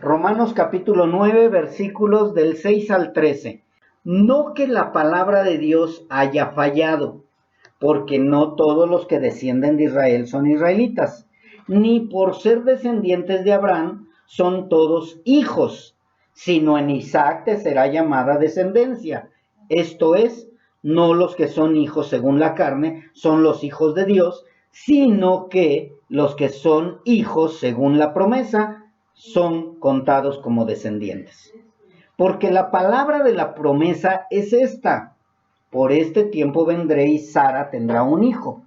Romanos capítulo 9, versículos del 6 al 13. No que la palabra de Dios haya fallado, porque no todos los que descienden de Israel son israelitas, ni por ser descendientes de Abraham son todos hijos, sino en Isaac te será llamada descendencia. Esto es, no los que son hijos según la carne son los hijos de Dios, sino que los que son hijos según la promesa son contados como descendientes. Porque la palabra de la promesa es esta: por este tiempo vendré y Sara tendrá un hijo.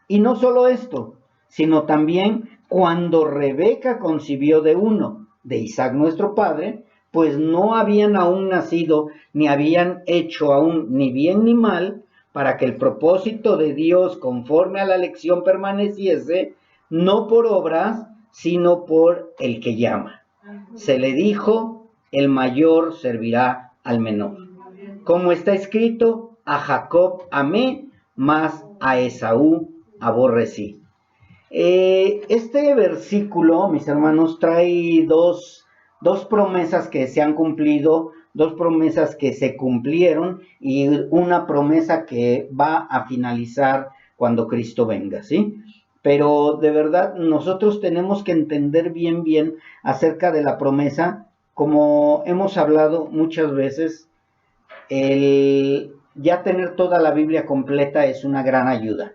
Y no solo esto, sino también cuando Rebeca concibió de uno, de Isaac nuestro padre, pues no habían aún nacido, ni habían hecho aún ni bien ni mal, para que el propósito de Dios conforme a la elección permaneciese, no por obras, sino por el que llama. Se le dijo, el mayor servirá al menor. Como está escrito, a Jacob amé, mas a Esaú aborrecí. Este versículo, mis hermanos, trae dos promesas que se han cumplido, dos promesas que se cumplieron y una promesa que va a finalizar cuando Cristo venga, ¿sí? Pero de verdad nosotros tenemos que entender bien acerca de la promesa, como hemos hablado muchas veces. El ya tener toda la Biblia completa es una gran ayuda.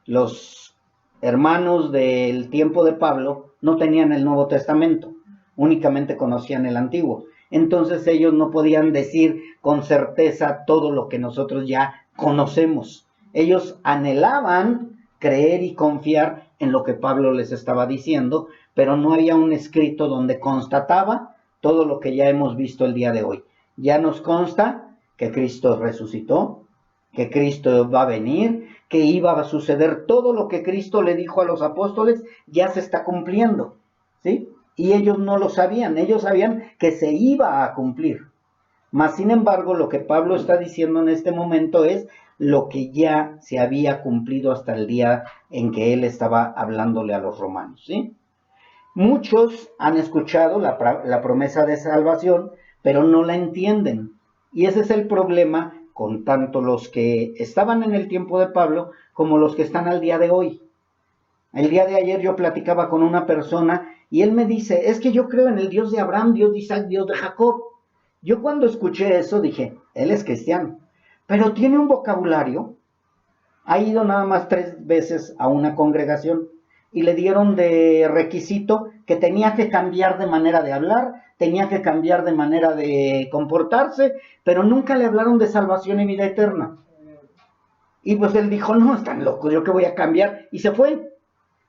Los hermanos del tiempo de Pablo no tenían el Nuevo Testamento, únicamente conocían el Antiguo. Entonces ellos no podían decir con certeza todo lo que nosotros ya conocemos. Ellos anhelaban creer y confiar en lo que Pablo les estaba diciendo, pero no había un escrito donde constataba todo lo que ya hemos visto el día de hoy. Ya nos consta que Cristo resucitó, que Cristo va a venir, que iba a suceder todo lo que Cristo le dijo a los apóstoles, ya se está cumpliendo, ¿sí? Y ellos no lo sabían, ellos sabían que se iba a cumplir. Mas, sin embargo, lo que Pablo está diciendo en este momento es lo que ya se había cumplido hasta el día en que él estaba hablándole a los romanos, ¿sí? Muchos han escuchado la promesa de salvación, pero no la entienden. Y ese es el problema con tanto los que estaban en el tiempo de Pablo como los que están al día de hoy. El día de ayer yo platicaba con una persona y él me dice, es que yo creo en el Dios de Abraham, Dios de Isaac, Dios de Jacob. Yo cuando escuché eso dije, él es cristiano, pero tiene un vocabulario. Ha ido nada más 3 veces a una congregación y le dieron de requisito que tenía que cambiar de manera de hablar, tenía que cambiar de manera de comportarse, pero nunca le hablaron de salvación y vida eterna. Y pues él dijo, no, están locos, ¿yo qué voy a cambiar? Y se fue.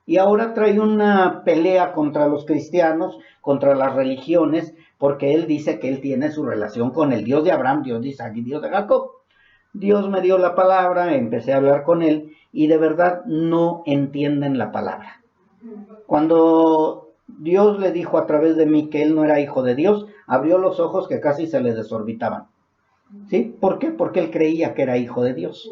Y ahora trae una pelea contra los cristianos, contra las religiones, porque él dice que él tiene su relación con el Dios de Abraham, Dios de Isaac y Dios de Jacob. Dios me dio la palabra, empecé a hablar con él y de verdad no entienden la palabra. Cuando Dios le dijo a través de mí que él no era hijo de Dios, abrió los ojos que casi se le desorbitaban. ¿Sí? ¿Por qué? Porque él creía que era hijo de Dios.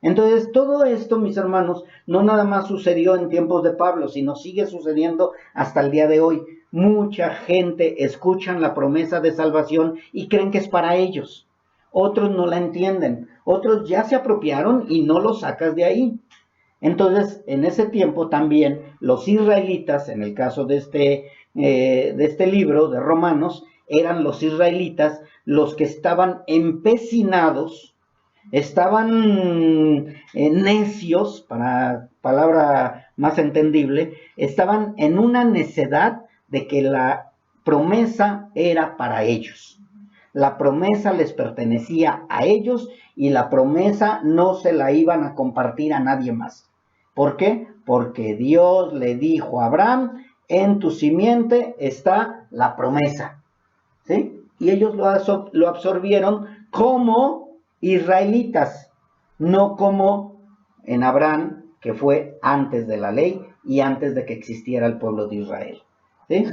Entonces, todo esto, mis hermanos, no nada más sucedió en tiempos de Pablo, sino sigue sucediendo hasta el día de hoy. Mucha gente escuchan la promesa de salvación y creen que es para ellos. Otros no la entienden, otros ya se apropiaron y no lo sacas de ahí. Entonces, en ese tiempo también los israelitas, en el caso de este libro de Romanos, eran los israelitas los que estaban empecinados, estaban necios, para palabra más entendible, estaban en una necedad de que la promesa era para ellos. La promesa les pertenecía a ellos y la promesa no se la iban a compartir a nadie más. ¿Por qué? Porque Dios le dijo a Abraham, en tu simiente está la promesa, ¿sí? Y ellos lo absorbieron como israelitas, no como en Abraham, que fue antes de la ley y antes de que existiera el pueblo de Israel, ¿sí?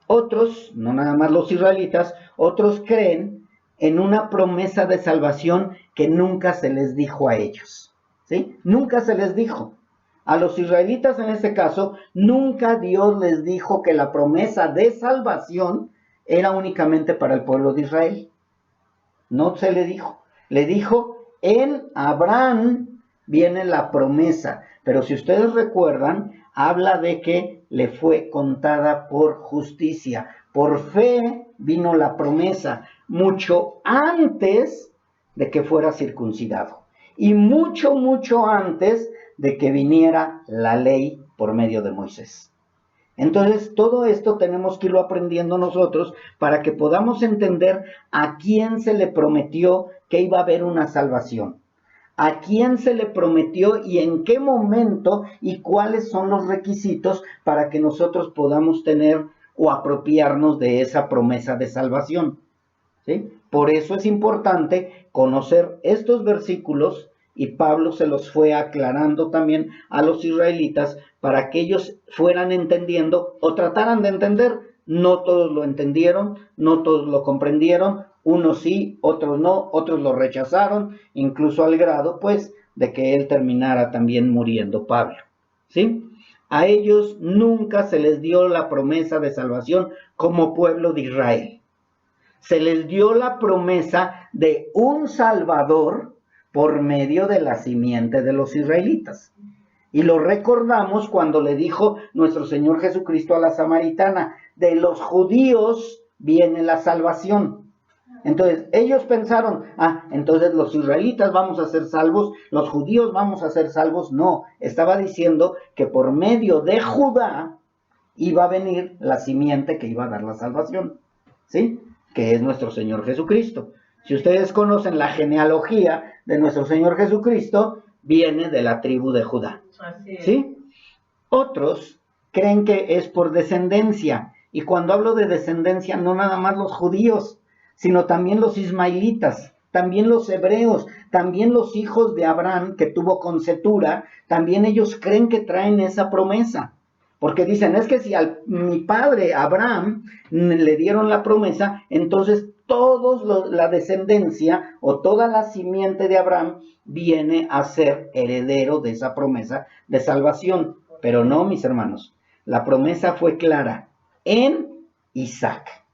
Otros, no nada más los israelitas, otros creen en una promesa de salvación que nunca se les dijo a ellos, ¿sí? Nunca se les dijo. A los israelitas en este caso, nunca Dios les dijo que la promesa de salvación era únicamente para el pueblo de Israel. No se le dijo. Le dijo, en Abraham viene la promesa. Pero si ustedes recuerdan, habla de que le fue contada por justicia. Por fe vino la promesa, mucho antes de que fuera circuncidado. Y mucho, mucho antes de que viniera la ley por medio de Moisés. Entonces, todo esto tenemos que irlo aprendiendo nosotros para que podamos entender a quién se le prometió que iba a haber una salvación. A quién se le prometió y en qué momento y cuáles son los requisitos para que nosotros podamos tener o apropiarnos de esa promesa de salvación. ¿Sí? Por eso es importante conocer estos versículos y Pablo se los fue aclarando también a los israelitas para que ellos fueran entendiendo o trataran de entender. No todos lo entendieron, no todos lo comprendieron, unos sí, otros no, otros lo rechazaron, incluso al grado pues de que él terminara también muriendo Pablo. ¿Sí? A ellos nunca se les dio la promesa de salvación como pueblo de Israel. Se les dio la promesa de un Salvador por medio de la simiente de los israelitas. Y lo recordamos cuando le dijo nuestro Señor Jesucristo a la samaritana, de los judíos viene la salvación. Entonces ellos pensaron, entonces los israelitas vamos a ser salvos, los judíos vamos a ser salvos. No, estaba diciendo que por medio de Judá iba a venir la simiente que iba a dar la salvación, ¿sí? Que es nuestro Señor Jesucristo. Si ustedes conocen la genealogía de nuestro Señor Jesucristo, viene de la tribu de Judá. ¿Sí? Otros creen que es por descendencia. Y cuando hablo de descendencia, no nada más los judíos, sino también los ismaelitas, también los hebreos, también los hijos de Abraham que tuvo con Cetura, también ellos creen que traen esa promesa. Porque dicen, es que si a mi padre Abraham le dieron la promesa, entonces la descendencia o toda la simiente de Abraham viene a ser heredero de esa promesa de salvación. Pero no, mis hermanos, la promesa fue clara, en Isaac,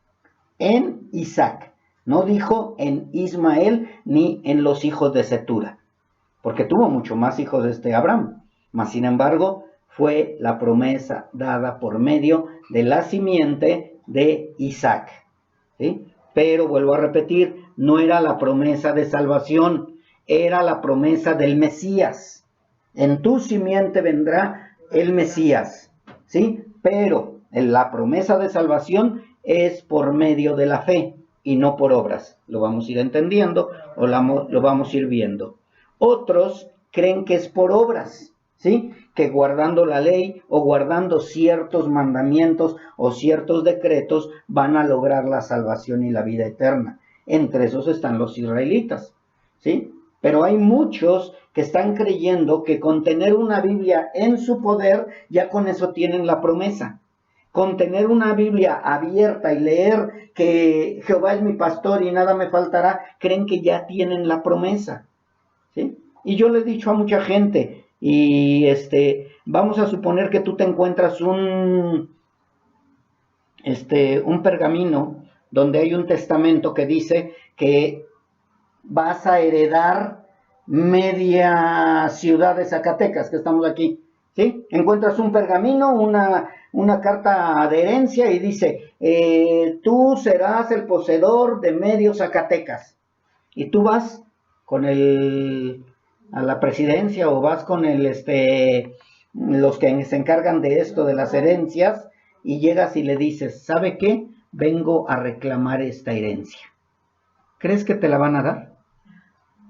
en Isaac. No dijo en Ismael ni en los hijos de Cetura, porque tuvo mucho más hijos de Abraham. Mas, sin embargo, fue la promesa dada por medio de la simiente de Isaac. ¿Sí? Pero vuelvo a repetir, no era la promesa de salvación, era la promesa del Mesías. En tu simiente vendrá el Mesías, ¿sí? Pero la promesa de salvación es por medio de la fe y no por obras. Lo vamos a ir entendiendo o lo vamos a ir viendo. Otros creen que es por obras, ¿sí? Que guardando la ley o guardando ciertos mandamientos o ciertos decretos van a lograr la salvación y la vida eterna. Entre esos están los israelitas, ¿sí? Pero hay muchos que están creyendo que con tener una Biblia en su poder, ya con eso tienen la promesa. Con tener una Biblia abierta y leer que Jehová es mi pastor y nada me faltará, creen que ya tienen la promesa, ¿sí? Y yo le he dicho a mucha gente, y vamos a suponer que tú te encuentras un pergamino donde hay un testamento que dice que vas a heredar media ciudad de Zacatecas, que estamos aquí, ¿sí? Encuentras un pergamino, una carta de herencia y dice, tú serás el poseedor de medio Zacatecas. Y tú vas con a la presidencia o vas con los que se encargan de esto, de las herencias, y llegas y le dices, ¿sabe qué? Vengo a reclamar esta herencia. ¿Crees que te la van a dar?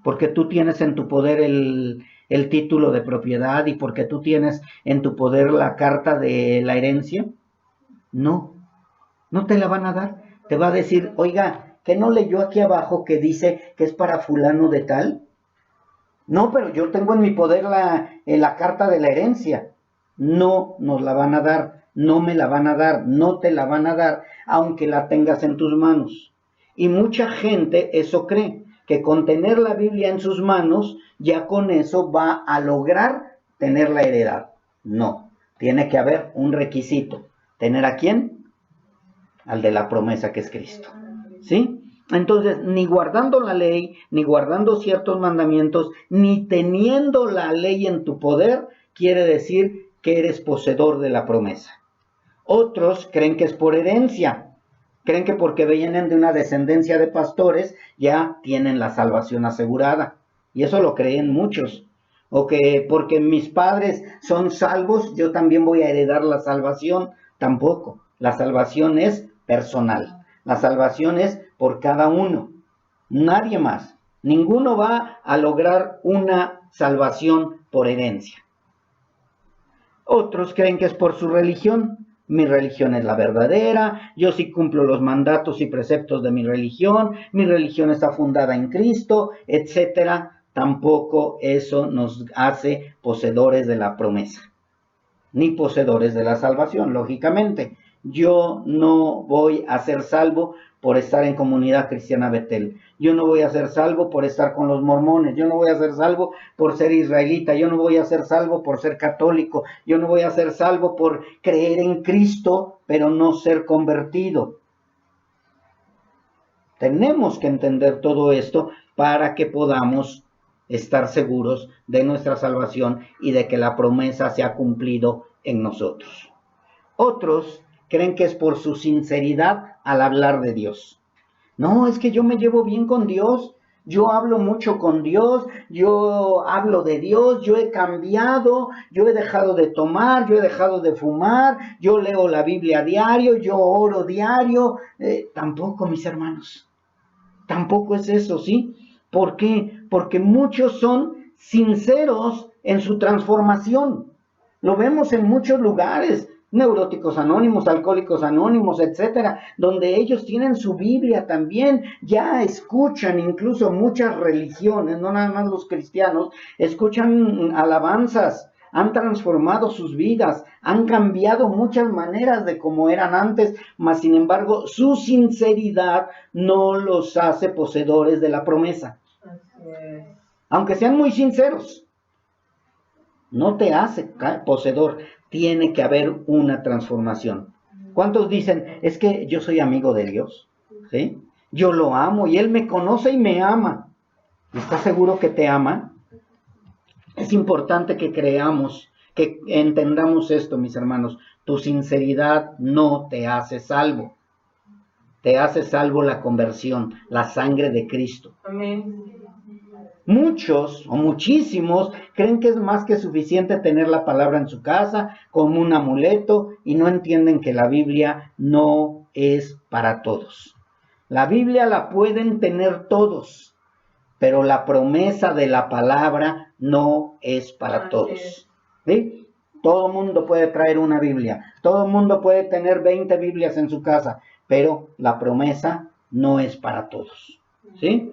Porque tú tienes en tu poder el título de propiedad y porque tú tienes en tu poder la carta de la herencia. No, no te la van a dar. Te va a decir, oiga, ¿que no leyó aquí abajo que dice que es para fulano de tal? No, pero yo tengo en mi poder la carta de la herencia. No nos la van a dar, no me la van a dar, no te la van a dar, aunque la tengas en tus manos. Y mucha gente eso cree, que con tener la Biblia en sus manos, ya con eso va a lograr tener la heredad. No, tiene que haber un requisito. ¿Tener a quién? Al de la promesa, que es Cristo. ¿Sí? Entonces, ni guardando la ley, ni guardando ciertos mandamientos, ni teniendo la ley en tu poder, quiere decir que eres poseedor de la promesa. Otros creen que es por herencia. Creen que porque vienen de una descendencia de pastores, ya tienen la salvación asegurada. Y eso lo creen muchos. O que porque mis padres son salvos, yo también voy a heredar la salvación. Tampoco. La salvación es personal. La salvación es por cada uno. Nadie más. Ninguno va a lograr una salvación por herencia. Otros creen que es por su religión. Mi religión es la verdadera, yo sí cumplo los mandatos y preceptos de mi religión está fundada en Cristo, etcétera. Tampoco eso nos hace poseedores de la promesa, ni poseedores de la salvación, lógicamente. Yo no voy a ser salvo por estar en Comunidad Cristiana Betel. Yo no voy a ser salvo por estar con los mormones. Yo no voy a ser salvo por ser israelita. Yo no voy a ser salvo por ser católico. Yo no voy a ser salvo por creer en Cristo, pero no ser convertido. Tenemos que entender todo esto para que podamos estar seguros de nuestra salvación y de que la promesa se ha cumplido en nosotros. Otros creen que es por su sinceridad al hablar de Dios. No, es que yo me llevo bien con Dios, yo hablo mucho con Dios, yo hablo de Dios, yo he cambiado, yo he dejado de tomar, yo he dejado de fumar, yo leo la Biblia diario, yo oro diario. Tampoco, mis hermanos, tampoco es eso, ¿sí? ¿Por qué? Porque muchos son sinceros en su transformación. Lo vemos en muchos lugares, neuróticos anónimos, alcohólicos anónimos, etcétera, donde ellos tienen su Biblia también, ya escuchan incluso muchas religiones, no nada más los cristianos, escuchan alabanzas, han transformado sus vidas, han cambiado muchas maneras de como eran antes, mas sin embargo su sinceridad no los hace poseedores de la promesa. Aunque sean muy sinceros, no te hace poseedor. Tiene que haber una transformación. ¿Cuántos dicen, es que yo soy amigo de Dios? ¿Sí? Yo lo amo y Él me conoce y me ama. ¿Estás seguro que te ama? Es importante que creamos, que entendamos esto, mis hermanos. Tu sinceridad no te hace salvo. Te hace salvo la conversión, la sangre de Cristo. Amén. Muchos o muchísimos creen que es más que suficiente tener la palabra en su casa como un amuleto y no entienden que la Biblia no es para todos. La Biblia la pueden tener todos, pero la promesa de la palabra no es para todos. ¿Sí? Todo mundo puede traer una Biblia, todo mundo puede tener 20 Biblias en su casa, pero la promesa no es para todos. ¿Sí?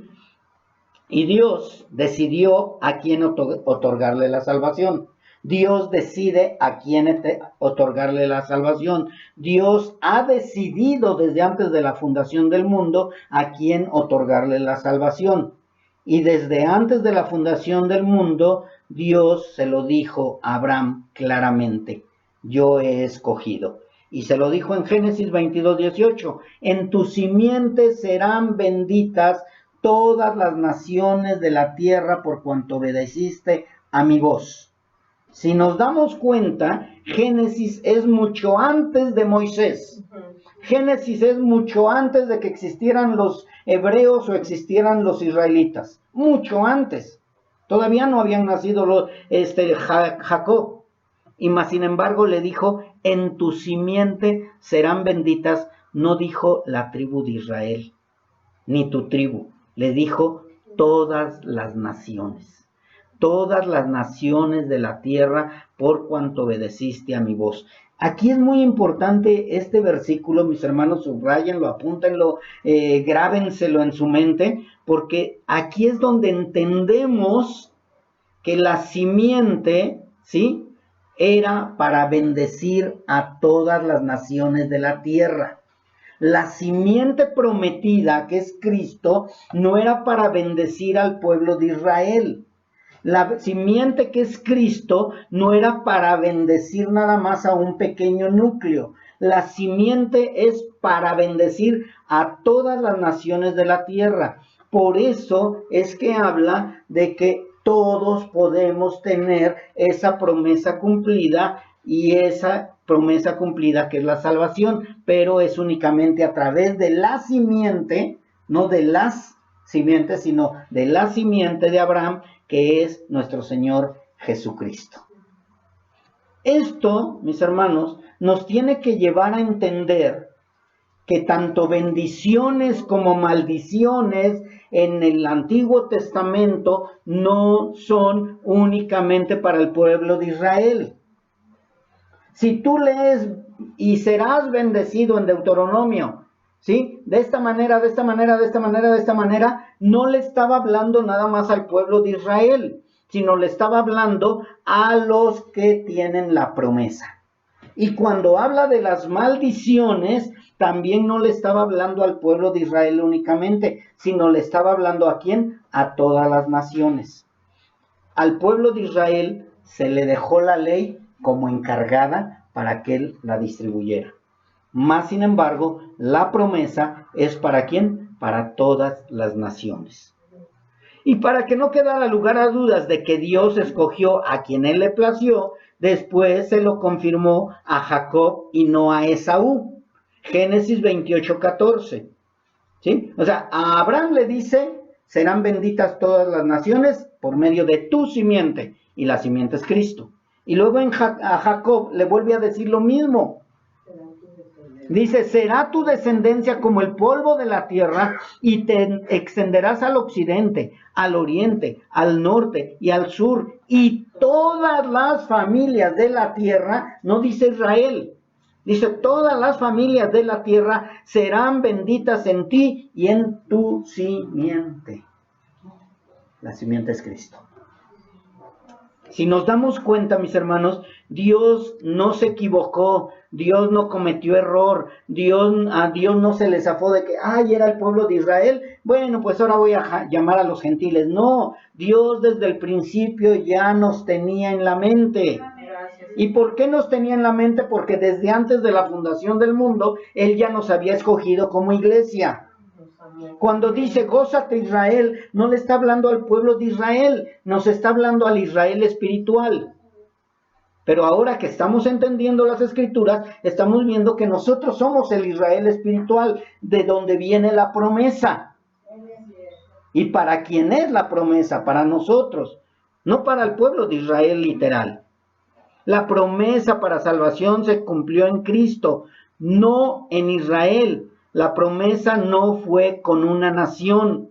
Y Dios decidió a quién otorgarle la salvación. Dios decide a quién otorgarle la salvación. Dios ha decidido desde antes de la fundación del mundo a quién otorgarle la salvación. Y desde antes de la fundación del mundo, Dios se lo dijo a Abraham claramente: yo he escogido. Y se lo dijo en Génesis 22:18: en tu simiente serán benditas todas las naciones de la tierra por cuanto obedeciste a mi voz. Si nos damos cuenta, Génesis es mucho antes de Moisés. Génesis es mucho antes de que existieran los hebreos o existieran los israelitas. Mucho antes. Todavía no habían nacido Jacob. Y más sin embargo le dijo: en tu simiente serán benditas. No dijo la tribu de Israel, ni tu tribu. Le dijo todas las naciones de la tierra, por cuanto obedeciste a mi voz. Aquí es muy importante este versículo, mis hermanos, subrayenlo, apúntenlo, grábenselo en su mente, porque aquí es donde entendemos que la simiente, ¿sí?, era para bendecir a todas las naciones de la tierra. La simiente prometida, que es Cristo, no era para bendecir al pueblo de Israel. La simiente que es Cristo no era para bendecir nada más a un pequeño núcleo. La simiente es para bendecir a todas las naciones de la tierra. Por eso es que habla de que todos podemos tener esa promesa cumplida, y esa promesa cumplida que es la salvación, pero es únicamente a través de la simiente, no de las simientes, sino de la simiente de Abraham, que es nuestro Señor Jesucristo. Esto, mis hermanos, nos tiene que llevar a entender que tanto bendiciones como maldiciones en el Antiguo Testamento no son únicamente para el pueblo de Israel. Si tú lees y serás bendecido en Deuteronomio, ¿sí? De esta manera, de esta manera, de esta manera, de esta manera, no le estaba hablando nada más al pueblo de Israel, sino le estaba hablando a los que tienen la promesa. Y cuando habla de las maldiciones, también no le estaba hablando al pueblo de Israel únicamente, sino le estaba hablando ¿a quién? A todas las naciones. Al pueblo de Israel se le dejó la ley como encargada para que él la distribuyera. Más sin embargo, la promesa es ¿para quién? Para todas las naciones. Y para que no quedara lugar a dudas de que Dios escogió a quien él le plació, después se lo confirmó a Jacob y no a Esaú. Génesis 28:14. ¿Sí? O sea, a Abraham le dice, serán benditas todas las naciones por medio de tu simiente, y la simiente es Cristo. Y luego a Jacob le vuelve a decir lo mismo. Dice, será tu descendencia como el polvo de la tierra, y te extenderás al occidente, al oriente, al norte y al sur, y todas las familias de la tierra, no dice Israel, dice todas las familias de la tierra serán benditas en ti y en tu simiente. La simiente es Cristo. Si nos damos cuenta, mis hermanos, Dios no se equivocó, Dios no cometió error, a Dios no se le zafó de que, era el pueblo de Israel, bueno, pues ahora voy a llamar a los gentiles. No, Dios desde el principio ya nos tenía en la mente. ¿Y por qué nos tenía en la mente? Porque desde antes de la fundación del mundo, Él ya nos había escogido como iglesia. Cuando dice gózate Israel, no le está hablando al pueblo de Israel, nos está hablando al Israel espiritual. Pero ahora que estamos entendiendo las escrituras, estamos viendo que nosotros somos el Israel espiritual, de donde viene la promesa. ¿Y para quién es la promesa? Para nosotros, no para el pueblo de Israel literal. La promesa para salvación se cumplió en Cristo, no en Israel. La promesa no fue con una nación,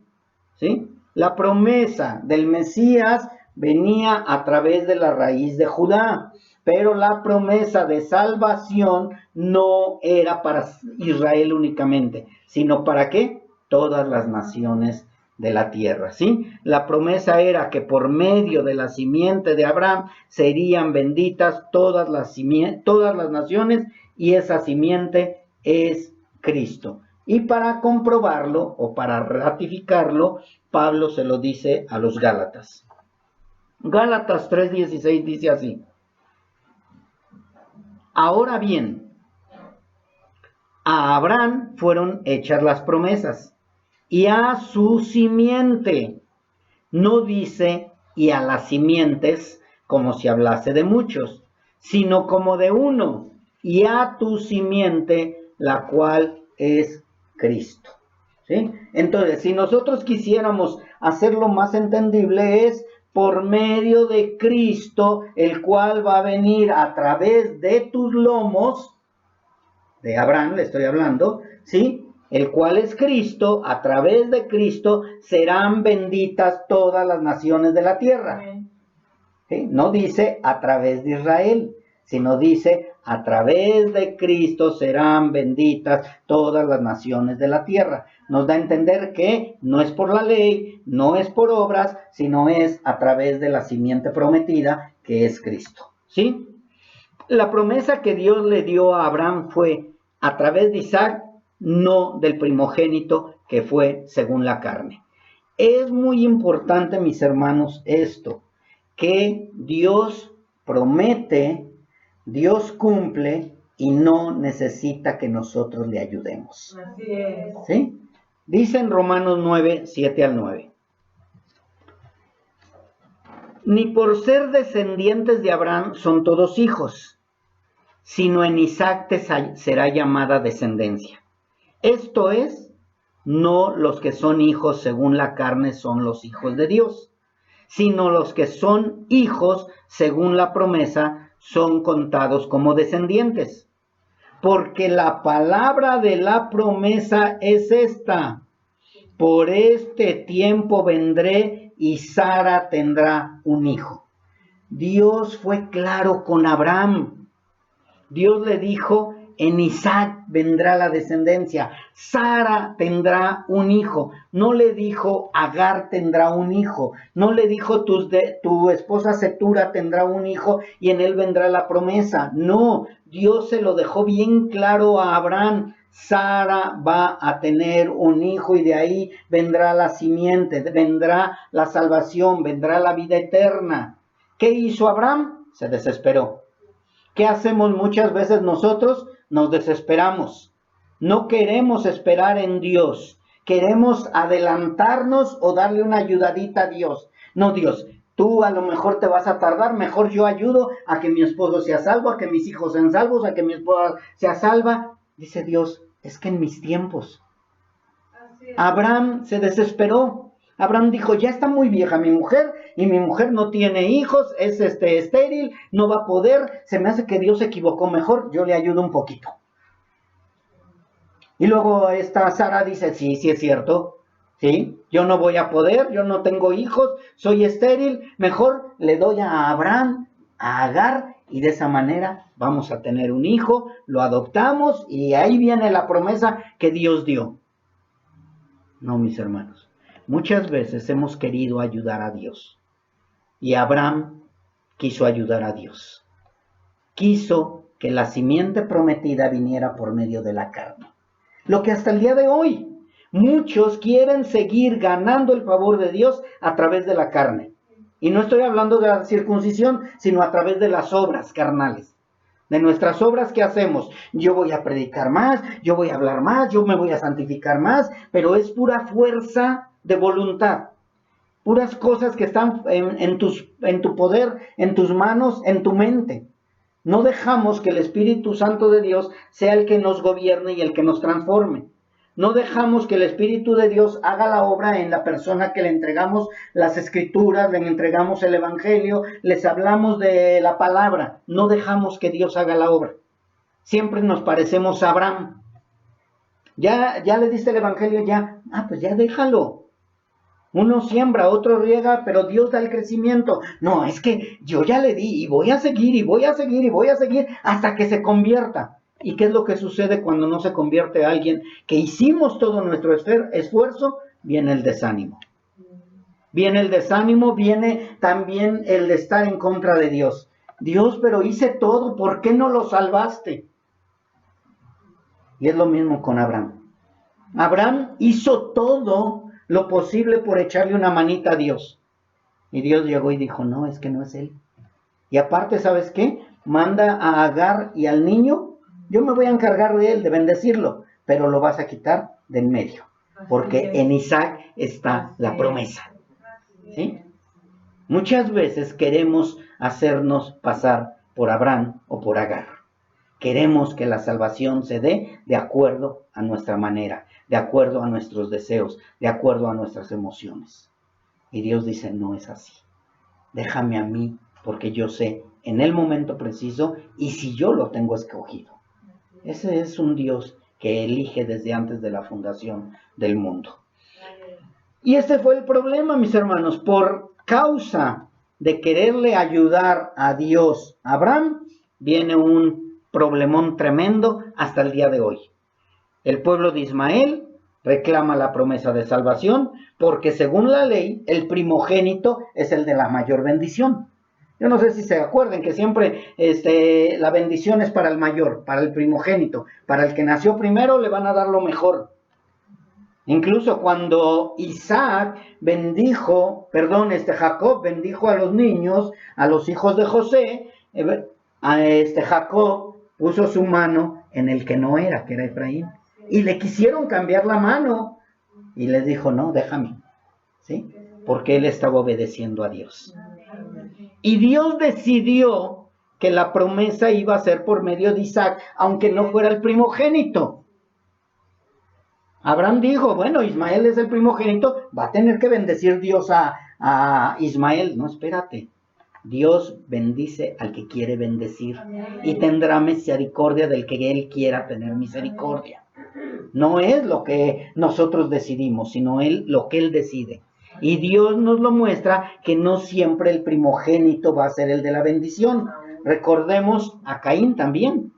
¿sí? La promesa del Mesías venía a través de la raíz de Judá, pero la promesa de salvación no era para Israel únicamente, sino para ¿qué? Todas las naciones de la tierra, ¿sí? La promesa era que por medio de la simiente de Abraham serían benditas todas las naciones, y esa simiente es Cristo. Y para comprobarlo o para ratificarlo, Pablo se lo dice a los Gálatas. Gálatas 3:16 dice así: ahora bien, a Abraham fueron hechas las promesas, y a su simiente. No dice y a las simientes como si hablase de muchos, sino como de uno, y a tu simiente, la cual es Cristo. ¿Sí? Entonces, si nosotros quisiéramos hacerlo más entendible, es por medio de Cristo, el cual va a venir a través de tus lomos, de Abraham le estoy hablando, ¿sí? El cual es Cristo, a través de Cristo serán benditas todas las naciones de la tierra. ¿Sí? No dice a través de Israel, sino dice a través de Cristo serán benditas todas las naciones de la tierra. Nos da a entender que no es por la ley, no es por obras, sino es a través de la simiente prometida, que es Cristo. ¿Sí? La promesa que Dios le dio a Abraham fue a través de Isaac, no del primogénito, que fue según la carne. Es muy importante, mis hermanos, esto. que Dios promete, Dios cumple y no necesita que nosotros le ayudemos. Así es. ¿Sí? Dice en Romanos 9, 7 al 9. Ni por ser descendientes de Abraham son todos hijos, sino en Isaac te será llamada descendencia. Esto es, no los que son hijos según la carne son los hijos de Dios, sino los que son hijos según la promesa son contados como descendientes. Porque la palabra de la promesa es esta: por este tiempo vendré y Sara tendrá un hijo. Dios fue claro con Abraham. Dios le dijo, en Isaac vendrá la descendencia, Sara tendrá un hijo. No le dijo, Agar tendrá un hijo. No le dijo, tu esposa Setura tendrá un hijo y en él vendrá la promesa. No, Dios se lo dejó bien claro a Abraham. Sara va a tener un hijo y de ahí vendrá la simiente, vendrá la salvación, vendrá la vida eterna. ¿Qué hizo Abraham? Se desesperó. ¿Qué hacemos muchas veces nosotros? Nos desesperamos. No queremos esperar en Dios. Queremos adelantarnos o darle una ayudadita a Dios. No, Dios, tú a lo mejor te vas a tardar, mejor yo ayudo a que mi esposo sea salvo, a que mis hijos sean salvos, a que mi esposa sea salva. Dice Dios, es que en mis tiempos. Abraham se desesperó. Abraham dijo, ya está muy vieja mi mujer y mi mujer no tiene hijos, es estéril, no va a poder, se me hace que Dios se equivocó, mejor yo le ayudo un poquito. Y luego esta Sara dice, sí, sí es cierto, sí, yo no voy a poder, yo no tengo hijos, soy estéril, mejor le doy a Abraham, a Agar, y de esa manera vamos a tener un hijo, lo adoptamos y ahí viene la promesa que Dios dio. No, mis hermanos. Muchas veces hemos querido ayudar a Dios y Abraham quiso ayudar a Dios. Quiso que la simiente prometida viniera por medio de la carne. Lo que hasta el día de hoy muchos quieren seguir ganando el favor de Dios a través de la carne. Y no estoy hablando de la circuncisión, sino a través de las obras carnales. De nuestras obras que hacemos. Yo voy a predicar más, yo voy a hablar más, yo me voy a santificar más, pero es pura fuerza de voluntad. Puras cosas que están en tu poder, en tus manos, en tu mente. No dejamos que el Espíritu Santo de Dios sea el que nos gobierne y el que nos transforme. No dejamos que el Espíritu de Dios haga la obra en la persona que le entregamos las Escrituras, le entregamos el Evangelio, les hablamos de la palabra. No dejamos que Dios haga la obra. Siempre nos parecemos a Abraham. Ya le diste el Evangelio, ya. Pues ya déjalo. Uno siembra, otro riega, pero Dios da el crecimiento. No, es que yo ya le di y voy a seguir y voy a seguir y voy a seguir hasta que se convierta. ¿Y qué es lo que sucede cuando no se convierte alguien que hicimos todo nuestro esfuerzo? Viene el desánimo. Viene el desánimo, viene también el de estar en contra de Dios. Dios, pero hice todo, ¿por qué no lo salvaste? Y es lo mismo con Abraham. Abraham hizo todo lo posible por echarle una manita a Dios. Y Dios llegó y dijo, no, es que no es él. Y aparte, ¿sabes qué? Manda a Agar y al niño. Yo me voy a encargar de él, de bendecirlo, pero lo vas a quitar de en medio, porque en Isaac está la promesa. ¿Sí? Muchas veces queremos hacernos pasar por Abraham o por Agar. Queremos que la salvación se dé de acuerdo a nuestra manera, de acuerdo a nuestros deseos, de acuerdo a nuestras emociones. Y Dios dice, no es así. Déjame a mí, porque yo sé en el momento preciso y si yo lo tengo escogido. Ese es un Dios que elige desde antes de la fundación del mundo. Y este fue el problema, mis hermanos. Por causa de quererle ayudar a Dios a Abraham, viene un problemón tremendo hasta el día de hoy. El pueblo de Ismael reclama la promesa de salvación porque según la ley, el primogénito es el de la mayor bendición. Yo no sé si se acuerdan que siempre la bendición es para el mayor, para el primogénito. Para el que nació primero le van a dar lo mejor. Incluso cuando Jacob bendijo a los niños, a los hijos de José, Jacob puso su mano en el que no era, que era Efraín. Y le quisieron cambiar la mano. Y les dijo, no, déjame. ¿Sí? Porque él estaba obedeciendo a Dios. Y Dios decidió que la promesa iba a ser por medio de Isaac, aunque no fuera el primogénito. Abraham dijo, bueno, Ismael es el primogénito, va a tener que bendecir Dios a Ismael. No, espérate. Dios bendice al que quiere bendecir y tendrá misericordia del que él quiera tener misericordia. No es lo que nosotros decidimos, sino lo que él decide. Y Dios nos lo muestra que no siempre el primogénito va a ser el de la bendición. Recordemos a Caín también.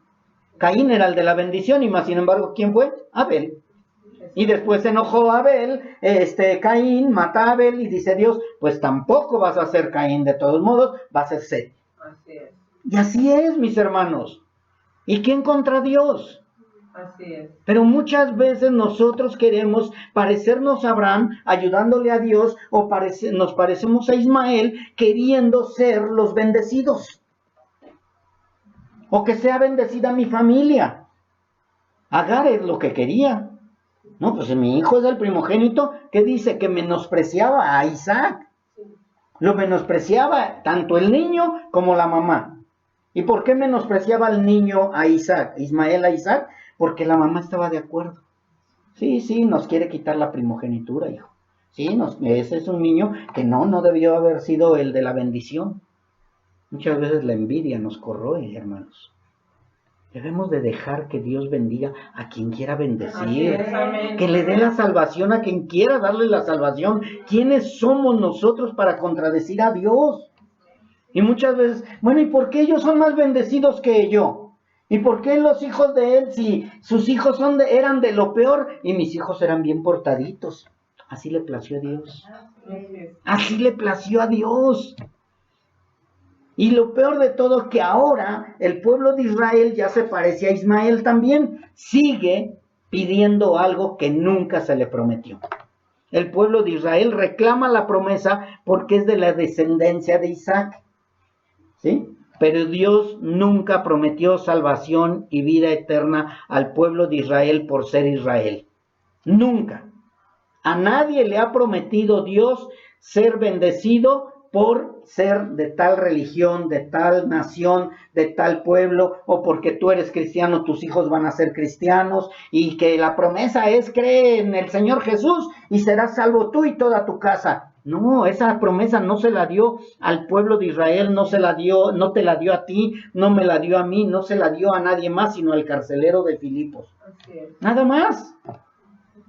Caín era el de la bendición y más sin embargo, ¿quién fue? Abel. Y después se enojó Abel, Caín mata a Abel y dice Dios, pues tampoco vas a ser Caín de todos modos, vas a ser Set. Así es. Y así es, mis hermanos. ¿Y quién contra Dios? Así es. Pero muchas veces nosotros queremos parecernos a Abraham ayudándole a Dios o nos parecemos a Ismael queriendo ser los bendecidos. O que sea bendecida mi familia. Agar es lo que quería. No, pues mi hijo es el primogénito, ¿qué dice? Que menospreciaba a Isaac. Lo menospreciaba tanto el niño como la mamá. ¿Y por qué menospreciaba al niño a Isaac, Ismael a Isaac? Porque la mamá estaba de acuerdo. Sí, nos quiere quitar la primogenitura, hijo. Sí, ese es un niño que no debió haber sido el de la bendición. Muchas veces la envidia nos corroe, hermanos. Debemos de dejar que Dios bendiga a quien quiera bendecir, que le dé la salvación a quien quiera darle la salvación. ¿Quiénes somos nosotros para contradecir a Dios? Y muchas veces, bueno, ¿y por qué ellos son más bendecidos que yo? ¿Y por qué los hijos de él, si sus hijos eran de lo peor y mis hijos eran bien portaditos? Así le plació a Dios. Así le plació a Dios. Y lo peor de todo es que ahora el pueblo de Israel ya se parece a Ismael también. Sigue pidiendo algo que nunca se le prometió. El pueblo de Israel reclama la promesa porque es de la descendencia de Isaac. ¿Sí? Pero Dios nunca prometió salvación y vida eterna al pueblo de Israel por ser Israel. Nunca. A nadie le ha prometido Dios ser bendecido por ser de tal religión, de tal nación, de tal pueblo, o porque tú eres cristiano, tus hijos van a ser cristianos, y que la promesa es cree en el Señor Jesús y serás salvo tú y toda tu casa. No, esa promesa no se la dio al pueblo de Israel, no te la dio a ti, no me la dio a mí, no se la dio a nadie más, sino al carcelero de Filipos. Nada más.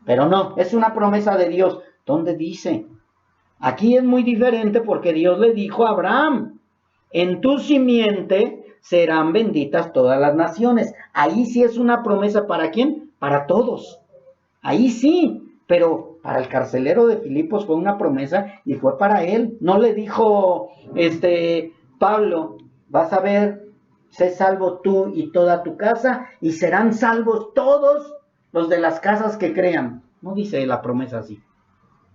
Pero no, es una promesa de Dios. ¿Dónde dice? Aquí es muy diferente porque Dios le dijo a Abraham, en tu simiente serán benditas todas las naciones. Ahí sí es una promesa, ¿para quién? Para todos. Ahí sí, pero para el carcelero de Filipos fue una promesa y fue para él. No le dijo, Pablo, vas a ver, sé salvo tú y toda tu casa y serán salvos todos los de las casas que crean. No dice la promesa así.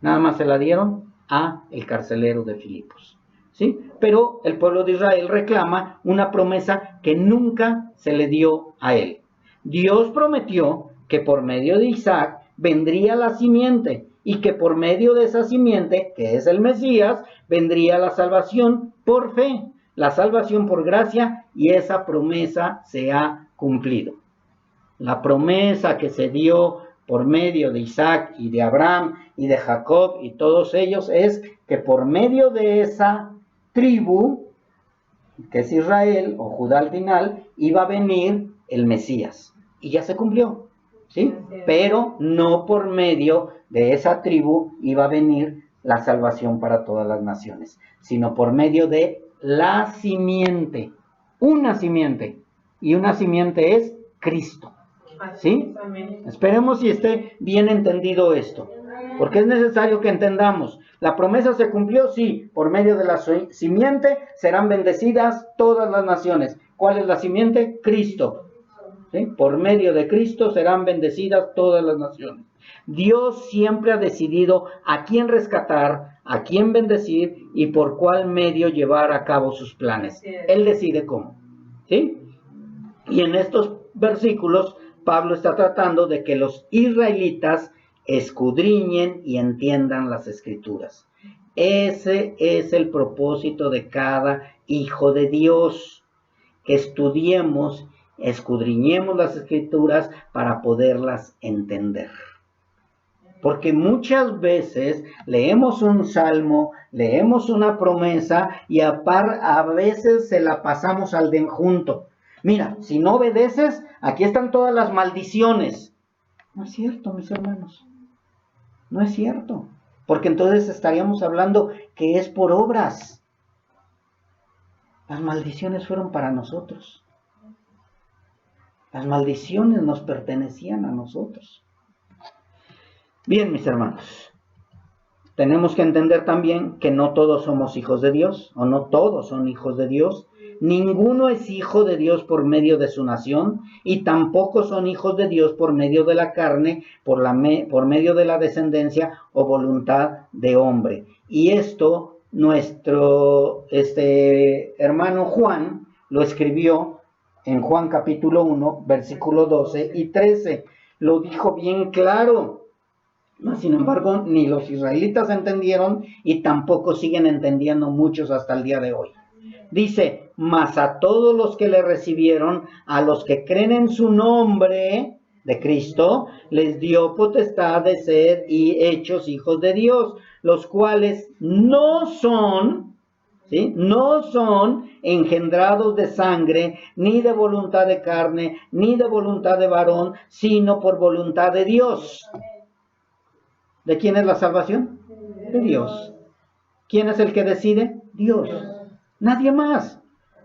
Nada más se la dieron a el carcelero de Filipos. ¿Sí? Pero el pueblo de Israel reclama una promesa que nunca se le dio a él. Dios prometió que por medio de Isaac vendría la simiente y que por medio de esa simiente, que es el Mesías, vendría la salvación por fe, la salvación por gracia, y esa promesa se ha cumplido. La promesa que se dio por medio de Isaac y de Abraham y de Jacob y todos ellos es que por medio de esa tribu, que es Israel o Judá al final, iba a venir el Mesías. Y ya se cumplió, ¿sí? Pero no por medio de esa tribu iba a venir la salvación para todas las naciones, sino por medio de la simiente, una simiente. Y una simiente es Cristo. ¿Sí? Esperemos si esté bien entendido esto, porque es necesario que entendamos. La promesa se cumplió, sí, por medio de la simiente serán bendecidas todas las naciones. ¿Cuál es la simiente? Cristo. ¿sí? Por medio de Cristo serán bendecidas todas las naciones. Dios siempre ha decidido a quién rescatar, a quién bendecir y por cuál medio llevar a cabo sus planes. Él decide cómo, ¿sí? Y en estos versículos, Pablo está tratando de que los israelitas escudriñen y entiendan las escrituras. Ese es el propósito de cada hijo de Dios, que estudiemos, escudriñemos las escrituras para poderlas entender. Porque muchas veces leemos un salmo, leemos una promesa y a veces se la pasamos al de junto. Mira, si no obedeces, aquí están todas las maldiciones. No es cierto, mis hermanos. No es cierto. Porque entonces estaríamos hablando que es por obras. Las maldiciones fueron para nosotros. Las maldiciones nos pertenecían a nosotros. Bien, mis hermanos. Tenemos que entender también que no todos somos hijos de Dios, o no todos son hijos de Dios. Ninguno es hijo de Dios por medio de su nación, y tampoco son hijos de Dios por medio de la carne, por medio de la descendencia o voluntad de hombre. Y esto nuestro hermano Juan lo escribió en Juan capítulo 1, versículos 12 y 13. Lo dijo bien claro. Sin embargo, ni los israelitas entendieron y tampoco siguen entendiendo muchos hasta el día de hoy. Dice, mas a todos los que le recibieron, a los que creen en su nombre de Cristo, les dio potestad de ser y hechos hijos de Dios, los cuales no son, ¿sí? No son engendrados de sangre, ni de voluntad de carne, ni de voluntad de varón, sino por voluntad de Dios. ¿De quién es la salvación? De Dios. ¿Quién es el que decide? Dios. Nadie más.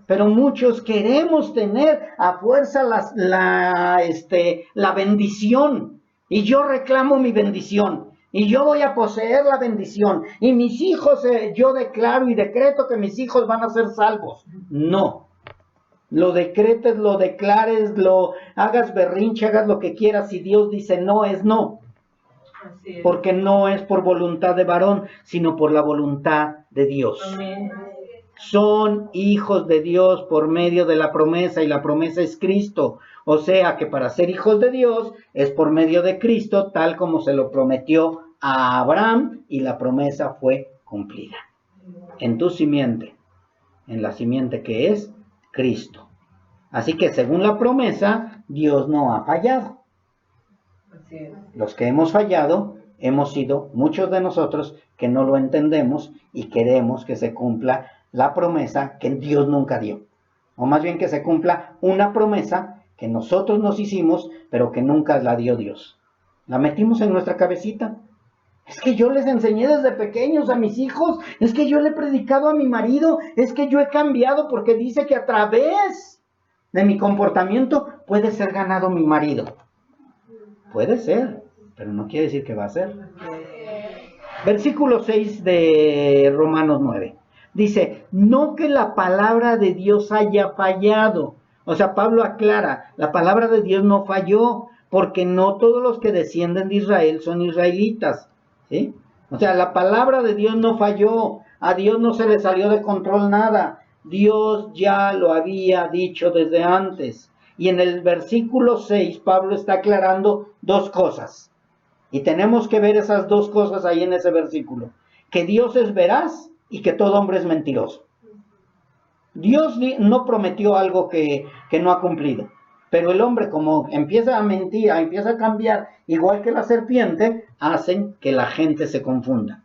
Pero muchos queremos tener a fuerza la bendición. Y yo reclamo mi bendición. Y yo voy a poseer la bendición. Y mis hijos, yo declaro y decreto que mis hijos van a ser salvos. No. Lo decretes, lo declares, lo hagas berrinche, hagas lo que quieras. Si Dios dice no, es no. Porque no es por voluntad de varón, sino por la voluntad de Dios. Amén. Son hijos de Dios por medio de la promesa, y la promesa es Cristo. O sea que para ser hijos de Dios es por medio de Cristo, tal como se lo prometió a Abraham, y la promesa fue cumplida. En tu simiente, en la simiente que es Cristo. Así que según la promesa, Dios no ha fallado. Los que hemos fallado hemos sido muchos de nosotros que no lo entendemos y queremos que se cumpla la promesa que Dios nunca dio. O más bien que se cumpla una promesa que nosotros nos hicimos, pero que nunca la dio Dios. La metimos en nuestra cabecita. Es que yo les enseñé desde pequeños a mis hijos, es que yo le he predicado a mi marido, es que yo he cambiado porque dice que a través de mi comportamiento puede ser ganado mi marido. Puede ser, pero no quiere decir que va a ser. Versículo 6 de Romanos 9. Dice, no que la palabra de Dios haya fallado. O sea, Pablo aclara, la palabra de Dios no falló, porque no todos los que descienden de Israel son israelitas. ¿Sí? O sea, la palabra de Dios no falló. A Dios no se le salió de control nada. Dios ya lo había dicho desde antes. Y en el versículo 6, Pablo está aclarando dos cosas. Y tenemos que ver esas dos cosas ahí en ese versículo. Que Dios es veraz y que todo hombre es mentiroso. Dios no prometió algo que no ha cumplido. Pero el hombre, como empieza a mentir, empieza a cambiar, igual que la serpiente, hacen que la gente se confunda.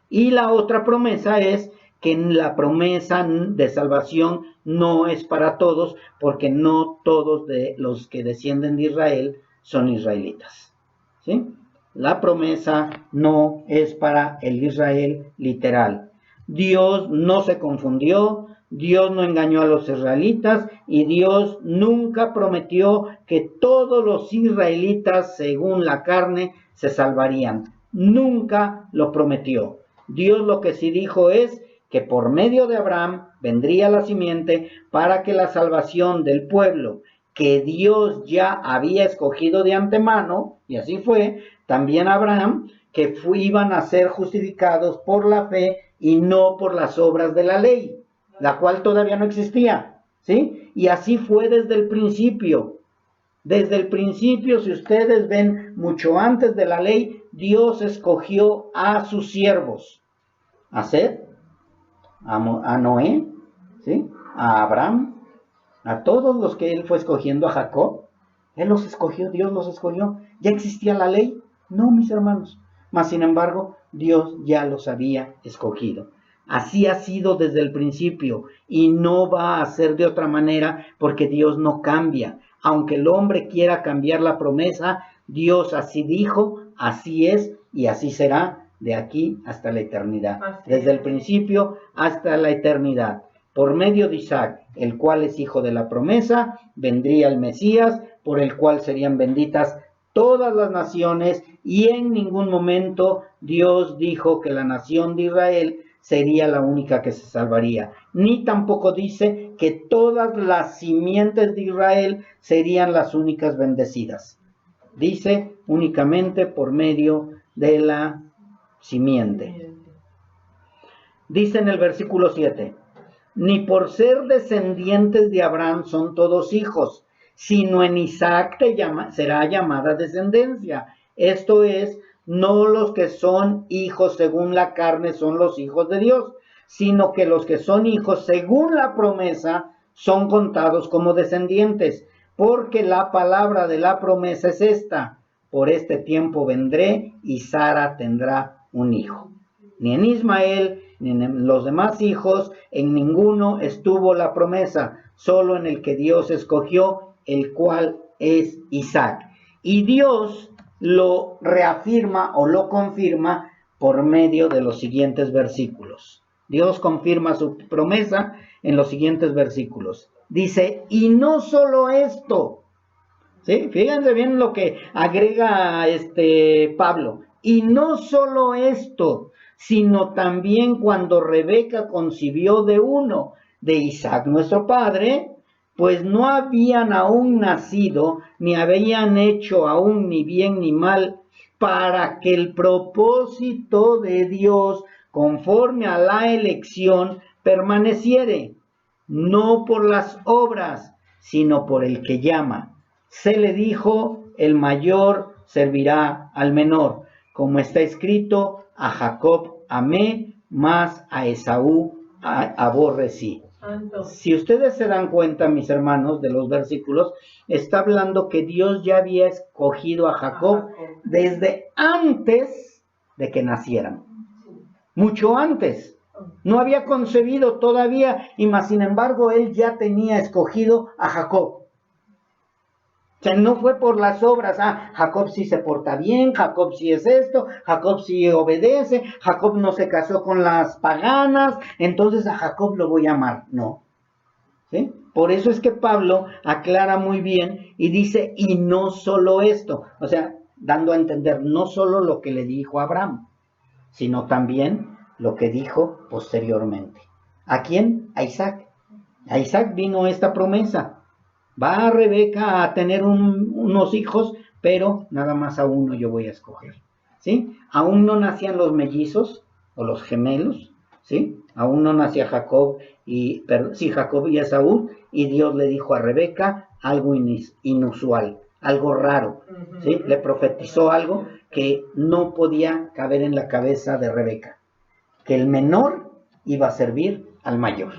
Y la otra promesa es que la promesa de salvación no es para todos, porque no todos de los que descienden de Israel son israelitas. ¿Sí? La promesa no es para el Israel literal. Dios no se confundió, Dios no engañó a los israelitas, y Dios nunca prometió que todos los israelitas, según la carne, se salvarían. Nunca lo prometió. Dios lo que sí dijo es que por medio de Abraham vendría la simiente para que la salvación del pueblo que Dios ya había escogido de antemano, y así fue, también Abraham, que iban a ser justificados por la fe y no por las obras de la ley, la cual todavía no existía, ¿sí? Y así fue desde el principio. Desde el principio, si ustedes ven, mucho antes de la ley, Dios escogió a sus siervos, a Seth, a Noé, ¿sí? A Abraham, a todos los que él fue escogiendo, a Jacob. Él los escogió, Dios los escogió. ¿Ya existía la ley? No, mis hermanos. Mas, sin embargo, Dios ya los había escogido. Así ha sido desde el principio y no va a ser de otra manera porque Dios no cambia. Aunque el hombre quiera cambiar la promesa, Dios así dijo, así es y así será de aquí hasta la eternidad. Desde el principio hasta la eternidad. Por medio de Isaac, el cual es hijo de la promesa, vendría el Mesías, por el cual serían benditas todas las naciones, y en ningún momento Dios dijo que la nación de Israel sería la única que se salvaría, ni tampoco dice que todas las simientes de Israel serían las únicas bendecidas. Dice únicamente por medio de la simiente. Dice en el versículo 7, ni por ser descendientes de Abraham son todos hijos, sino en Isaac será llamada descendencia. Esto es, no los que son hijos según la carne son los hijos de Dios, sino que los que son hijos según la promesa son contados como descendientes, porque la palabra de la promesa es esta: por este tiempo vendré y Sara tendrá un hijo. Ni en Ismael ni en los demás hijos, en ninguno estuvo la promesa, solo en el que Dios escogió, el cual es Isaac. Y Dios lo reafirma o lo confirma por medio de los siguientes versículos. Dios confirma su promesa en los siguientes versículos. Dice, y no solo esto, ¿sí? Fíjense bien lo que agrega Pablo. Y no solo esto, sino también cuando Rebeca concibió de uno, de Isaac nuestro padre, pues no habían aún nacido, ni habían hecho aún ni bien ni mal, para que el propósito de Dios, conforme a la elección, permaneciere, no por las obras, sino por el que llama. Se le dijo, el mayor servirá al menor, como está escrito, a Jacob amé, mas a Esaú aborrecí. Si ustedes se dan cuenta, mis hermanos, de los versículos, está hablando que Dios ya había escogido a Jacob desde antes de que nacieran. Mucho antes. No había concebido todavía, y más sin embargo, él ya tenía escogido a Jacob. O sea, no fue por las obras, Jacob sí se porta bien, Jacob sí es esto, Jacob sí obedece, Jacob no se casó con las paganas, entonces a Jacob lo voy a amar. No. ¿Sí? Por eso es que Pablo aclara muy bien y dice, y no solo esto, o sea, dando a entender no solo lo que le dijo a Abraham, sino también lo que dijo posteriormente. ¿A quién? A Isaac. A Isaac vino esta promesa. Va a Rebeca a tener unos hijos, pero nada más a uno yo voy a escoger, ¿sí? Aún no nacían los mellizos o los gemelos, ¿sí? Aún no nacía Jacob Jacob y Esaú, y Dios le dijo a Rebeca algo inusual, algo raro, ¿sí? Le profetizó algo que no podía caber en la cabeza de Rebeca, que el menor iba a servir al mayor.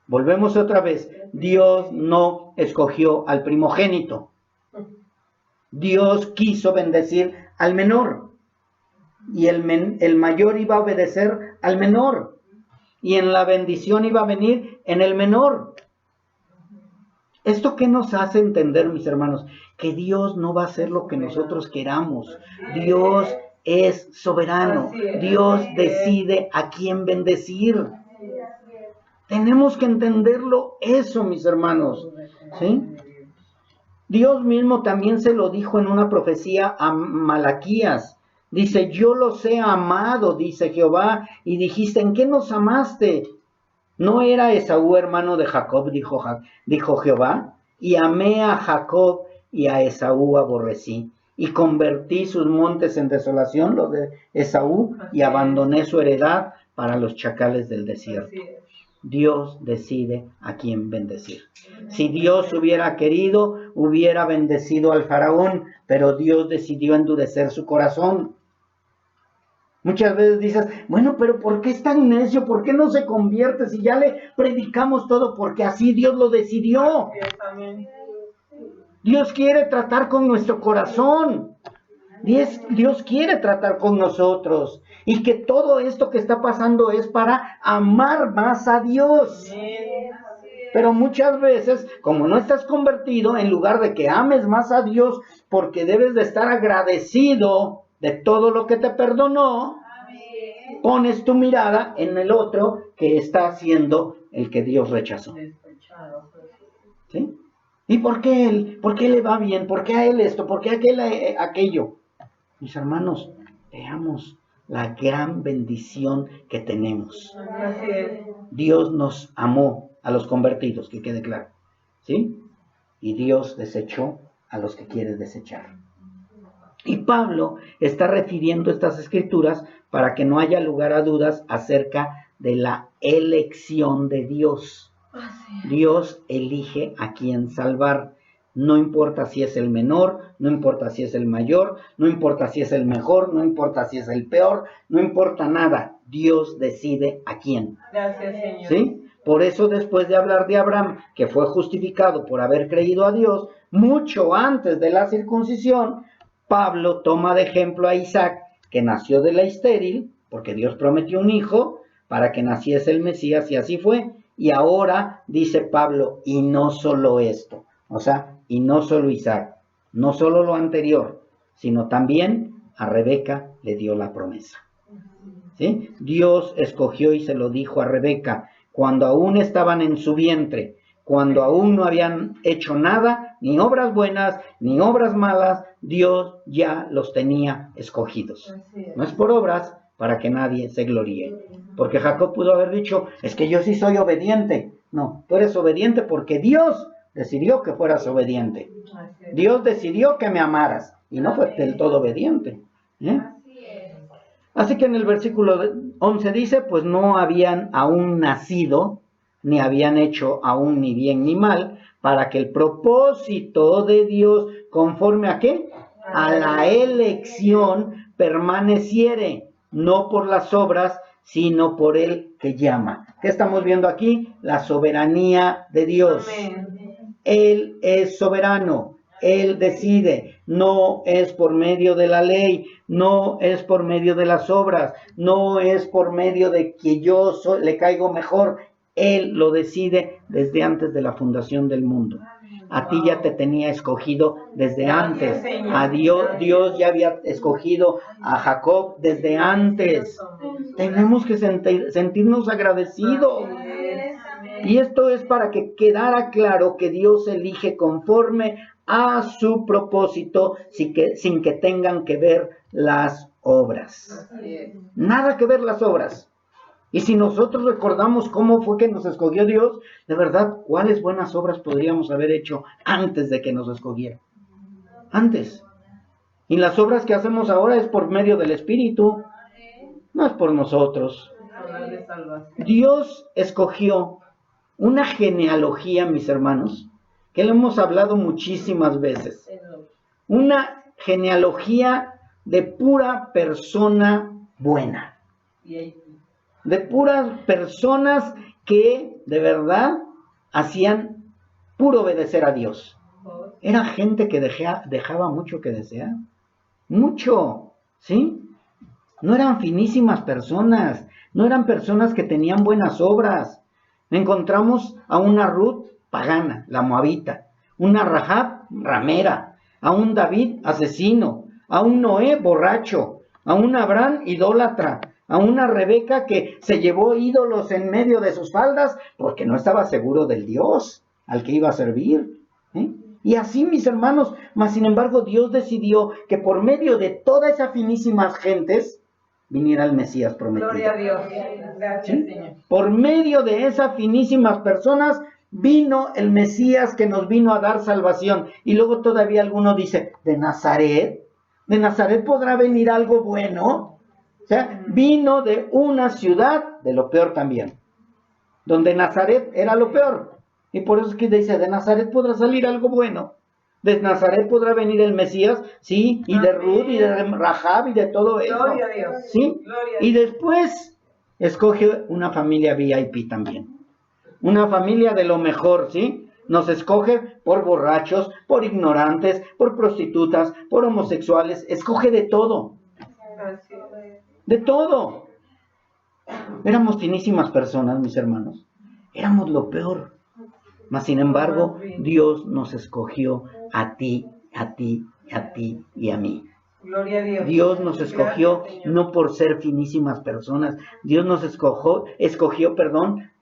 Volvemos otra vez, Dios no escogió al primogénito. Dios quiso bendecir al menor. Y el mayor iba a obedecer al menor. Y en la bendición iba a venir en el menor. ¿Esto qué nos hace entender, mis hermanos? Que Dios no va a hacer lo que nosotros queramos. Dios es soberano. Dios decide a quién bendecir. Tenemos que entenderlo eso, mis hermanos, ¿sí? Dios mismo también se lo dijo en una profecía a Malaquías. Dice, yo los he amado, dice Jehová, y dijiste, ¿en qué nos amaste? ¿No era Esaú hermano de Jacob, dijo Jehová? y amé a Jacob y a Esaú aborrecí. Y convertí sus montes en desolación, los de Esaú, y abandoné su heredad para los chacales del desierto. Dios decide a quién bendecir. Si Dios hubiera querido, hubiera bendecido al faraón, pero Dios decidió endurecer su corazón. Muchas veces dices, bueno, pero ¿por qué es tan necio? ¿Por qué no se convierte si ya le predicamos todo? Porque así Dios lo decidió. Dios quiere tratar con nuestro corazón. Dios quiere tratar con nosotros. Y que todo esto que está pasando es para amar más a Dios. Pero muchas veces, como no estás convertido, en lugar de que ames más a Dios, porque debes de estar agradecido de todo lo que te perdonó, pones tu mirada en el otro que está haciendo el que Dios rechazó. ¿Sí? ¿Y por qué él? ¿Por qué le va bien? ¿Por qué a él esto? ¿Por qué a aquello? Mis hermanos, veamos la gran bendición que tenemos. Dios nos amó a los convertidos, que quede claro. ¿Sí? Y Dios desechó a los que quiere desechar. Y Pablo está refiriendo estas escrituras para que no haya lugar a dudas acerca de la elección de Dios. Dios elige a quién salvar. No importa si es el menor, no importa si es el mayor, no importa si es el mejor, no importa si es el peor, no importa nada. Dios decide a quién. Gracias, Señor. ¿Sí? Por eso después de hablar de Abraham, que fue justificado por haber creído a Dios, mucho antes de la circuncisión, Pablo toma de ejemplo a Isaac, que nació de la estéril, porque Dios prometió un hijo para que naciese el Mesías, y así fue. Y ahora dice Pablo, y no solo esto, o sea, y no solo Isaac, no solo lo anterior, sino también a Rebeca le dio la promesa. ¿Sí? Dios escogió y se lo dijo a Rebeca cuando aún estaban en su vientre, cuando aún no habían hecho nada, ni obras buenas, ni obras malas, Dios ya los tenía escogidos. No es por obras para que nadie se gloríe. Porque Jacob pudo haber dicho, es que yo sí soy obediente. No, tú eres obediente porque Dios decidió que fueras obediente. Dios decidió que me amaras y no fue del todo obediente. Así que en el versículo 11 dice, pues no habían aún nacido, ni habían hecho aún ni bien ni mal, para que el propósito de Dios, conforme a ¿qué? A la elección permaneciere, no por las obras, sino por el que llama. ¿Qué estamos viendo aquí? La soberanía de Dios. Él es soberano. Él decide, no es por medio de la ley, no es por medio de las obras, no es por medio de que yo le caigo mejor. Él lo decide desde antes de la fundación del mundo. A ti ya te tenía escogido desde antes. A Dios ya había escogido a Jacob desde antes. Tenemos que sentirnos agradecidos. Y esto es para que quedara claro que Dios elige conforme a su propósito sin que tengan que ver las obras. Nada que ver las obras. Y si nosotros recordamos cómo fue que nos escogió Dios, de verdad, ¿cuáles buenas obras podríamos haber hecho antes de que nos escogiera? Antes. Y las obras que hacemos ahora es por medio del Espíritu, no es por nosotros. Dios escogió una genealogía, mis hermanos, que lo hemos hablado muchísimas veces. Una genealogía de pura persona buena. De puras personas que de verdad hacían puro obedecer a Dios. Era gente que dejaba mucho que desear. Mucho, ¿sí? No eran finísimas personas. No eran personas que tenían buenas obras. Encontramos a una Ruth pagana, la moabita. Una Rahab ramera. A un David asesino. A un Noé borracho. A un Abraham idólatra. A una Rebeca que se llevó ídolos en medio de sus faldas porque no estaba seguro del Dios al que iba a servir. Y así, mis hermanos, mas sin embargo Dios decidió que por medio de todas esas finísimas gentes viniera el Mesías prometido. Gloria a Dios. Gracias, ¿Sí? Señor. Por medio de esas finísimas personas vino el Mesías que nos vino a dar salvación. Y luego todavía alguno dice, ¿de Nazaret? ¿De Nazaret podrá venir algo bueno? O sea, vino de una ciudad, de lo peor también, donde Nazaret era lo peor. Y por eso es que dice, ¿de Nazaret podrá salir algo bueno? ¿De Nazaret podrá venir el Mesías? Sí, y de Ruth, y de Rahab, y de todo eso. Gloria a Dios. ¿Sí? Y después escoge una familia VIP también. Una familia de lo mejor, ¿sí? Nos escoge por borrachos, por ignorantes, por prostitutas, por homosexuales. Escoge de todo. De todo. Éramos finísimas personas, mis hermanos. Éramos lo peor. Mas, sin embargo, Dios nos escogió a ti, a ti, a ti y a mí. Gloria a Dios. Dios nos escogió no por ser finísimas personas. Dios nos escogió,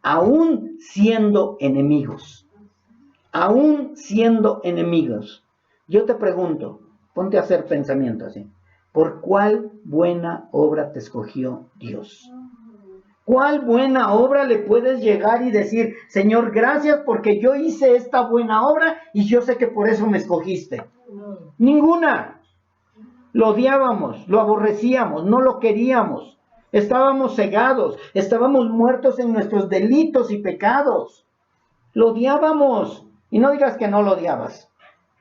aún siendo enemigos. Aún siendo enemigos. Yo te pregunto, ponte a hacer pensamiento así. ¿Por cuál buena obra te escogió Dios? ¿Cuál buena obra le puedes llegar y decir, Señor, gracias porque yo hice esta buena obra y yo sé que por eso me escogiste? Ninguna. Lo odiábamos, lo aborrecíamos, no lo queríamos. Estábamos cegados, estábamos muertos en nuestros delitos y pecados. Lo odiábamos. Y no digas que no lo odiabas,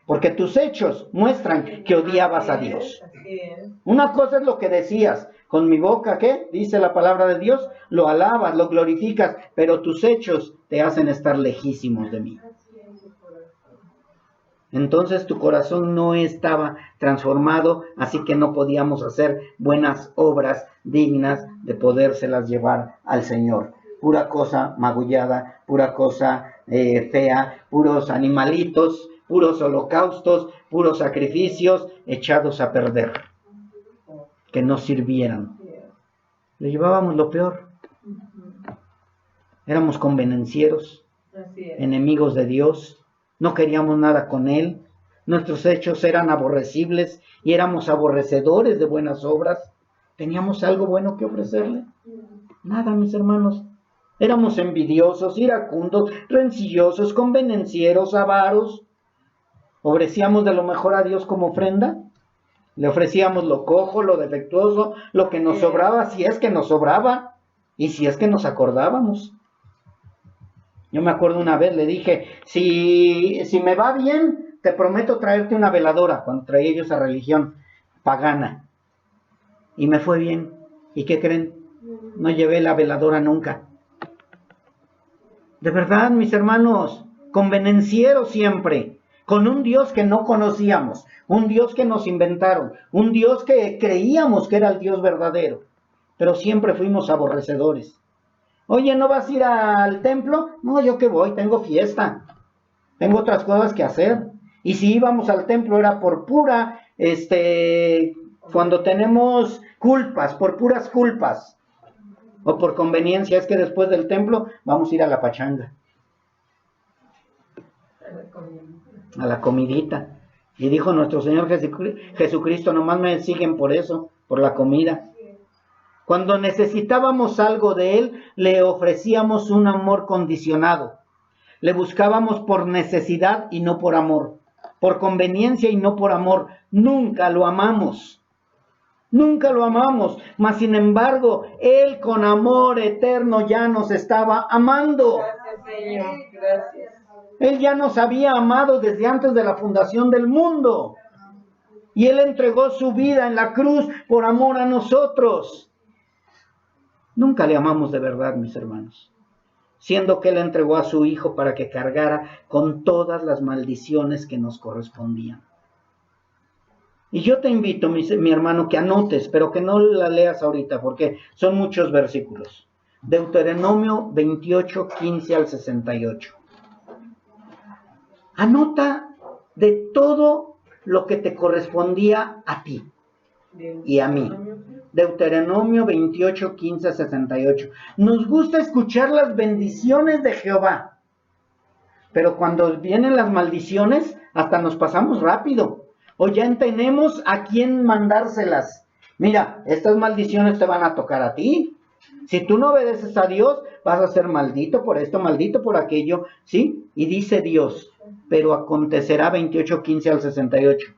porque tus hechos muestran que odiabas a Dios. Una cosa es lo que decías. Con mi boca, ¿qué? Dice la palabra de Dios, lo alabas, lo glorificas, pero tus hechos te hacen estar lejísimos de mí. Entonces tu corazón no estaba transformado, así que no podíamos hacer buenas obras dignas de podérselas llevar al Señor. Pura cosa magullada, pura cosa fea, puros animalitos, puros holocaustos, puros sacrificios echados a perder, que no sirvieran. Le llevábamos lo peor. Éramos convenencieros, enemigos de Dios, no queríamos nada con Él, nuestros hechos eran aborrecibles y éramos aborrecedores de buenas obras. ¿Teníamos algo bueno que ofrecerle? Nada, mis hermanos. Éramos envidiosos, iracundos, rencillosos, convenencieros, avaros. ¿Ofrecíamos de lo mejor a Dios como ofrenda? Le ofrecíamos lo cojo, lo defectuoso, lo que nos sobraba, si es que nos sobraba, y si es que nos acordábamos. Yo me acuerdo una vez, le dije, si me va bien, te prometo traerte una veladora, cuando traía yo esa religión pagana. Y me fue bien. ¿Y qué creen? No llevé la veladora nunca. De verdad, mis hermanos, convenencieros siempre, con un Dios que no conocíamos, un Dios que nos inventaron, un Dios que creíamos que era el Dios verdadero, pero siempre fuimos aborrecedores. Oye, ¿no vas a ir al templo? No, yo que voy, tengo fiesta, tengo otras cosas que hacer. Y si íbamos al templo era por pura, cuando tenemos culpas, por puras culpas, o por conveniencia, es que después del templo vamos a ir a la pachanga, a la comidita. Y dijo nuestro Señor Jesucristo, nomás me siguen por eso, por la comida. Cuando necesitábamos algo de Él, le ofrecíamos un amor condicionado. Le buscábamos por necesidad y no por amor. Por conveniencia y no por amor. Nunca lo amamos. Nunca lo amamos. Mas, sin embargo, Él con amor eterno ya nos estaba amando. Gracias, Señor. Gracias. Él ya nos había amado desde antes de la fundación del mundo. Y Él entregó su vida en la cruz por amor a nosotros. Nunca le amamos de verdad, mis hermanos, siendo que Él entregó a su Hijo para que cargara con todas las maldiciones que nos correspondían. Y yo te invito, mi hermano, que anotes, pero que no la leas ahorita, porque son muchos versículos. Deuteronomio 28, 15 al 68. Anota de todo lo que te correspondía a ti y a mí. Deuteronomio 28, 15, 68. Nos gusta escuchar las bendiciones de Jehová, pero cuando vienen las maldiciones, hasta nos pasamos rápido, o ya tenemos a quién mandárselas. Mira, estas maldiciones te van a tocar a ti, Si tú no obedeces a Dios, vas a ser maldito por esto, maldito por aquello, ¿sí? Y dice Dios, pero acontecerá, 28:15 al 68,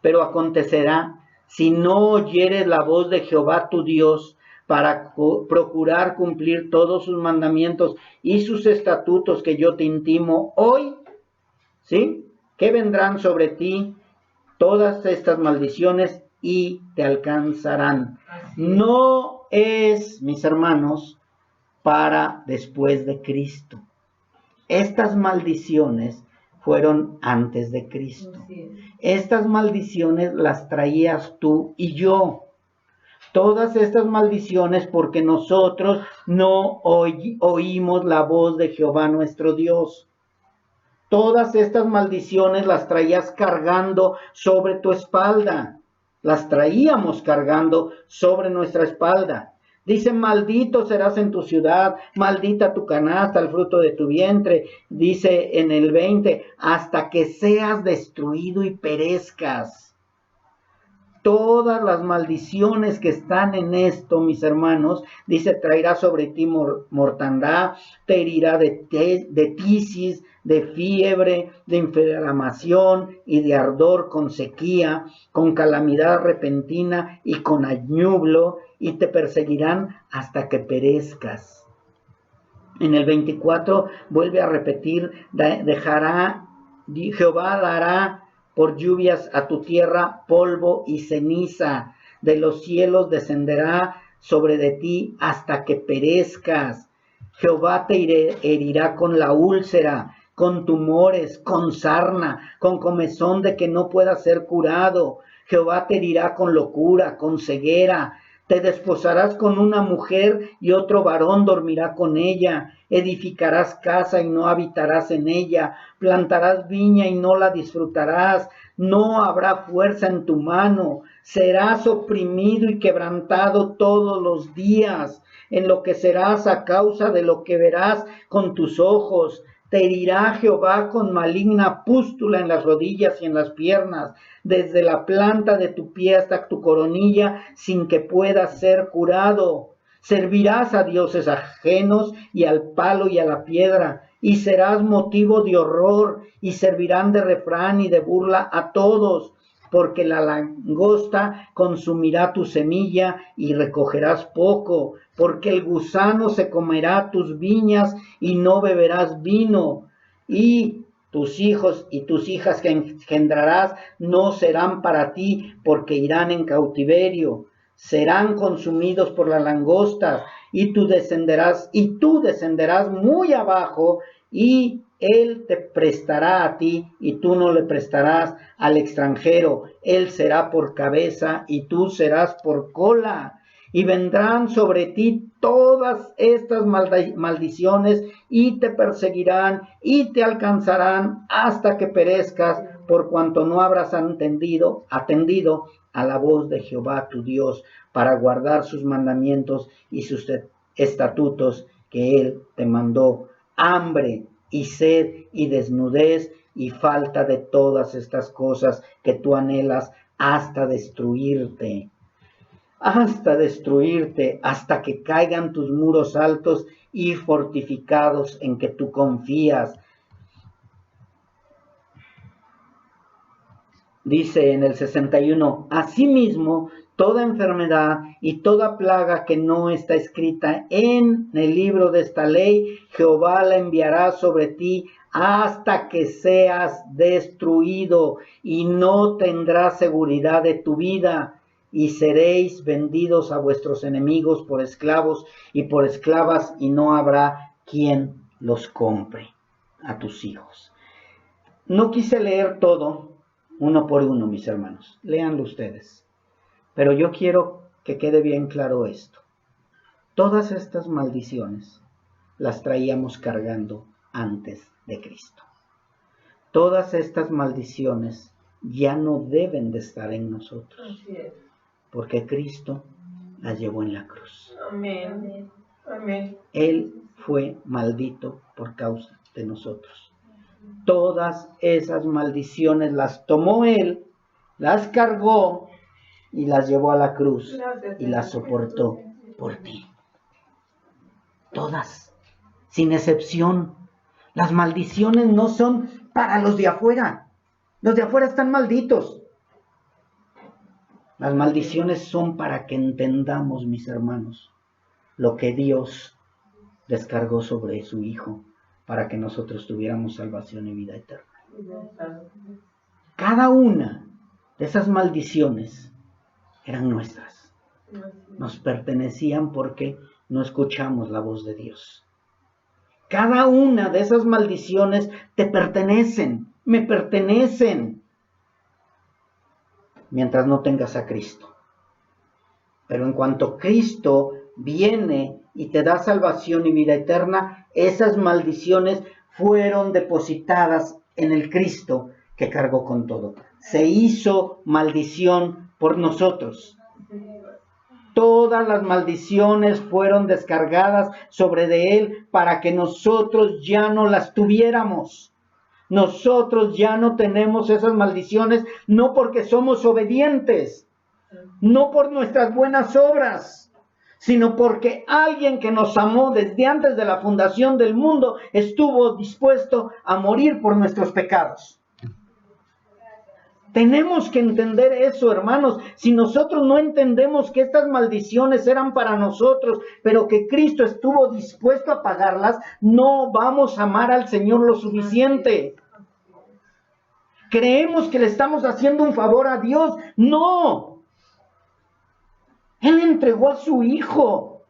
pero acontecerá, si no oyeres la voz de Jehová tu Dios, para procurar cumplir todos sus mandamientos y sus estatutos que yo te intimo hoy, ¿sí? Que vendrán sobre ti todas estas maldiciones y te alcanzarán. No es, mis hermanos, para después de Cristo. Estas maldiciones fueron antes de Cristo. Estas maldiciones las traías tú y yo. Todas estas maldiciones porque nosotros no oímos la voz de Jehová nuestro Dios. Todas estas maldiciones las traías cargando sobre tu espalda. Las traíamos cargando sobre nuestra espalda. Dice, maldito serás en tu ciudad, maldita tu canasta, el fruto de tu vientre. Dice en el 20, hasta que seas destruido y perezcas. Todas las maldiciones que están en esto, mis hermanos, dice, traerá sobre ti mortandad, te herirá de tisis, de fiebre, de inflamación y de ardor con sequía, con calamidad repentina y con añublo, y te perseguirán hasta que perezcas. En el 24 vuelve a repetir, Jehová dará por lluvias a tu tierra polvo y ceniza, de los cielos descenderá sobre de ti hasta que perezcas. Jehová te herirá con la úlcera, con tumores, con sarna, con comezón de que no pueda ser curado. Jehová te herirá con locura, con ceguera. Te desposarás con una mujer y otro varón dormirá con ella. Edificarás casa y no habitarás en ella. Plantarás viña y no la disfrutarás. No habrá fuerza en tu mano. Serás oprimido y quebrantado todos los días. Enloquecerás a causa de lo que verás con tus ojos. Te herirá Jehová con maligna pústula en las rodillas y en las piernas, desde la planta de tu pie hasta tu coronilla, sin que puedas ser curado. Servirás a dioses ajenos y al palo y a la piedra, y serás motivo de horror, y servirán de refrán y de burla a todos, porque la langosta consumirá tu semilla y recogerás poco, porque el gusano se comerá tus viñas y no beberás vino, y tus hijos y tus hijas que engendrarás no serán para ti, porque irán en cautiverio. Serán consumidos por las langostas, y tú descenderás muy abajo, y él te prestará a ti, y tú no le prestarás al extranjero. Él será por cabeza, y tú serás por cola. Y vendrán sobre ti todas estas maldiciones, y te perseguirán, y te alcanzarán hasta que perezcas, por cuanto no habrás atendido a la voz de Jehová tu Dios, para guardar sus mandamientos y sus estatutos que él te mandó. Hambre y sed y desnudez y falta de todas estas cosas que tú anhelas, hasta destruirte, hasta que caigan tus muros altos y fortificados en que tú confías. Dice en el 61, asimismo, toda enfermedad y toda plaga que no está escrita en el libro de esta ley, Jehová la enviará sobre ti hasta que seas destruido, y no tendrás seguridad de tu vida, y seréis vendidos a vuestros enemigos por esclavos y por esclavas, y no habrá quien los compre a tus hijos. No quise leer todo uno por uno, mis hermanos. Léanlo ustedes. Pero yo quiero que quede bien claro esto. Todas estas maldiciones las traíamos cargando antes de Cristo. Todas estas maldiciones ya no deben de estar en nosotros. Porque Cristo las llevó en la cruz. Amén. Amén. Él fue maldito por causa de nosotros. Todas esas maldiciones las tomó Él, las cargó y las llevó a la cruz y las soportó por ti. Todas, sin excepción. Las maldiciones no son para los de afuera. Los de afuera están malditos. Las maldiciones son para que entendamos, mis hermanos, lo que Dios descargó sobre su Hijo para que nosotros tuviéramos salvación y vida eterna. Cada una de esas maldiciones eran nuestras. Nos pertenecían porque no escuchamos la voz de Dios. Cada una de esas maldiciones te pertenecen, me pertenecen, mientras no tengas a Cristo. Pero en cuanto Cristo viene y te da salvación y vida eterna, esas maldiciones fueron depositadas en el Cristo que cargó con todo. Se hizo maldición por nosotros. Todas las maldiciones fueron descargadas sobre de Él para que nosotros ya no las tuviéramos. Nosotros ya no tenemos esas maldiciones, no porque somos obedientes, no por nuestras buenas obras, sino porque alguien que nos amó desde antes de la fundación del mundo estuvo dispuesto a morir por nuestros pecados. Tenemos que entender eso, hermanos. Si nosotros no entendemos que estas maldiciones eran para nosotros, pero que Cristo estuvo dispuesto a pagarlas, no vamos a amar al Señor lo suficiente. Creemos que le estamos haciendo un favor a Dios. ¡No! Él entregó a su Hijo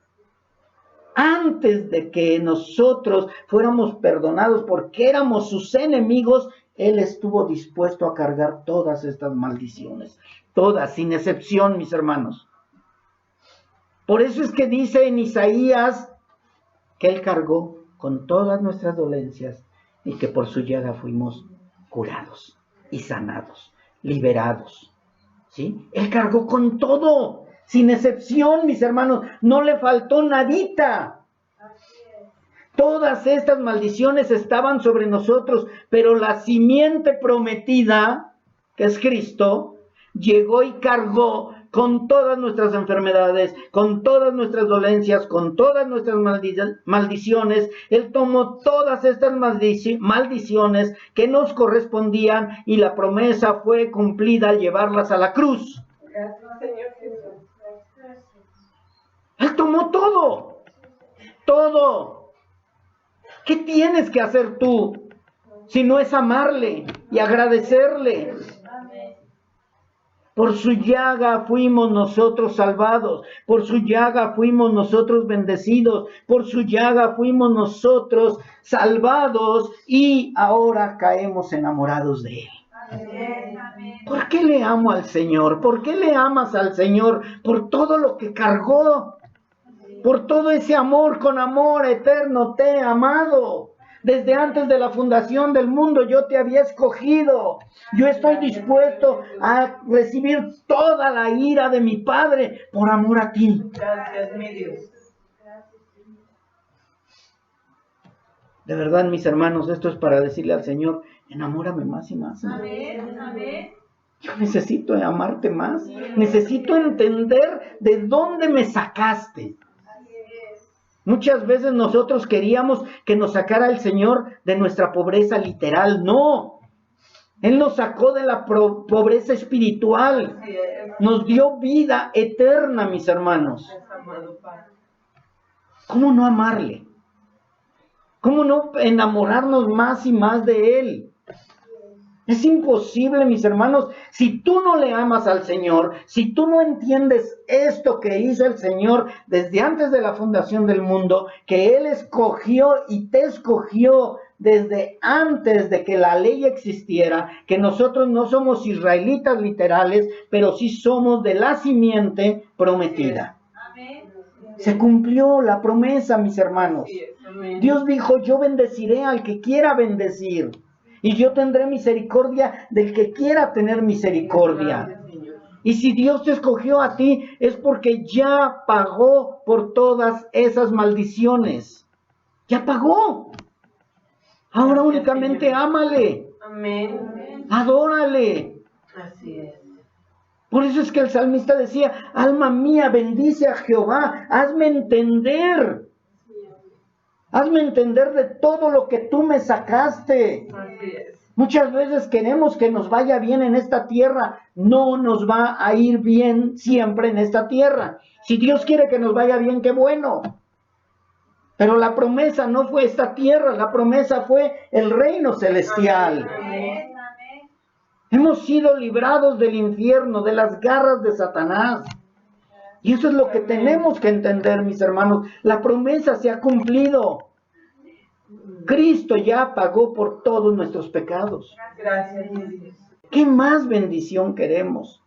antes de que nosotros fuéramos perdonados porque éramos sus enemigos. Él estuvo dispuesto a cargar todas estas maldiciones, todas, sin excepción, mis hermanos. Por eso es que dice en Isaías que Él cargó con todas nuestras dolencias y que por su llaga fuimos curados y sanados, liberados. ¿Sí? Él cargó con todo, sin excepción, mis hermanos, no le faltó nadita. Todas estas maldiciones estaban sobre nosotros, pero la simiente prometida, que es Cristo, llegó y cargó con todas nuestras enfermedades, con todas nuestras dolencias, con todas nuestras maldiciones. Él tomó todas estas maldiciones que nos correspondían y la promesa fue cumplida al llevarlas a la cruz. Él tomó todo, todo. ¿Qué tienes que hacer tú si no es amarle y agradecerle? Por su llaga fuimos nosotros salvados, por su llaga fuimos nosotros bendecidos, por su llaga fuimos nosotros salvados y ahora caemos enamorados de Él. ¿Por qué le amo al Señor? ¿Por qué le amas al Señor? Por todo lo que cargó. Por todo ese amor, con amor eterno te he amado. Desde antes de la fundación del mundo yo te había escogido. Yo estoy dispuesto a recibir toda la ira de mi Padre por amor a ti. Gracias, mi Dios. De verdad, mis hermanos, esto es para decirle al Señor, enamórame más y más. Amén, amén. Yo necesito amarte más. Necesito entender de dónde me sacaste. Muchas veces nosotros queríamos que nos sacara el Señor de nuestra pobreza literal. No. Él nos sacó de la pobreza espiritual. Nos dio vida eterna, mis hermanos. ¿Cómo no amarle? ¿Cómo no enamorarnos más y más de Él? Es imposible, mis hermanos, si tú no le amas al Señor, si tú no entiendes esto que hizo el Señor desde antes de la fundación del mundo, que Él escogió y te escogió desde antes de que la ley existiera, que nosotros no somos israelitas literales, pero sí somos de la simiente prometida. Se cumplió la promesa, mis hermanos. Dios dijo, yo bendeciré al que quiera bendecir. Y yo tendré misericordia del que quiera tener misericordia. Y si Dios te escogió a ti, es porque ya pagó por todas esas maldiciones. Ya pagó. Ahora únicamente ámale. Amén. Adórale. Así es. Por eso es que el salmista decía, alma mía, bendice a Jehová, hazme entender. Hazme entender de todo lo que tú me sacaste. Así es. Muchas veces queremos que nos vaya bien en esta tierra. No nos va a ir bien siempre en esta tierra. Si Dios quiere que nos vaya bien, qué bueno. Pero la promesa no fue esta tierra, la promesa fue el reino celestial. Amén. Hemos sido librados del infierno, de las garras de Satanás. Y eso es lo que tenemos que entender, mis hermanos. La promesa se ha cumplido. Cristo ya pagó por todos nuestros pecados. Gracias, mi Dios. ¿Qué más bendición queremos?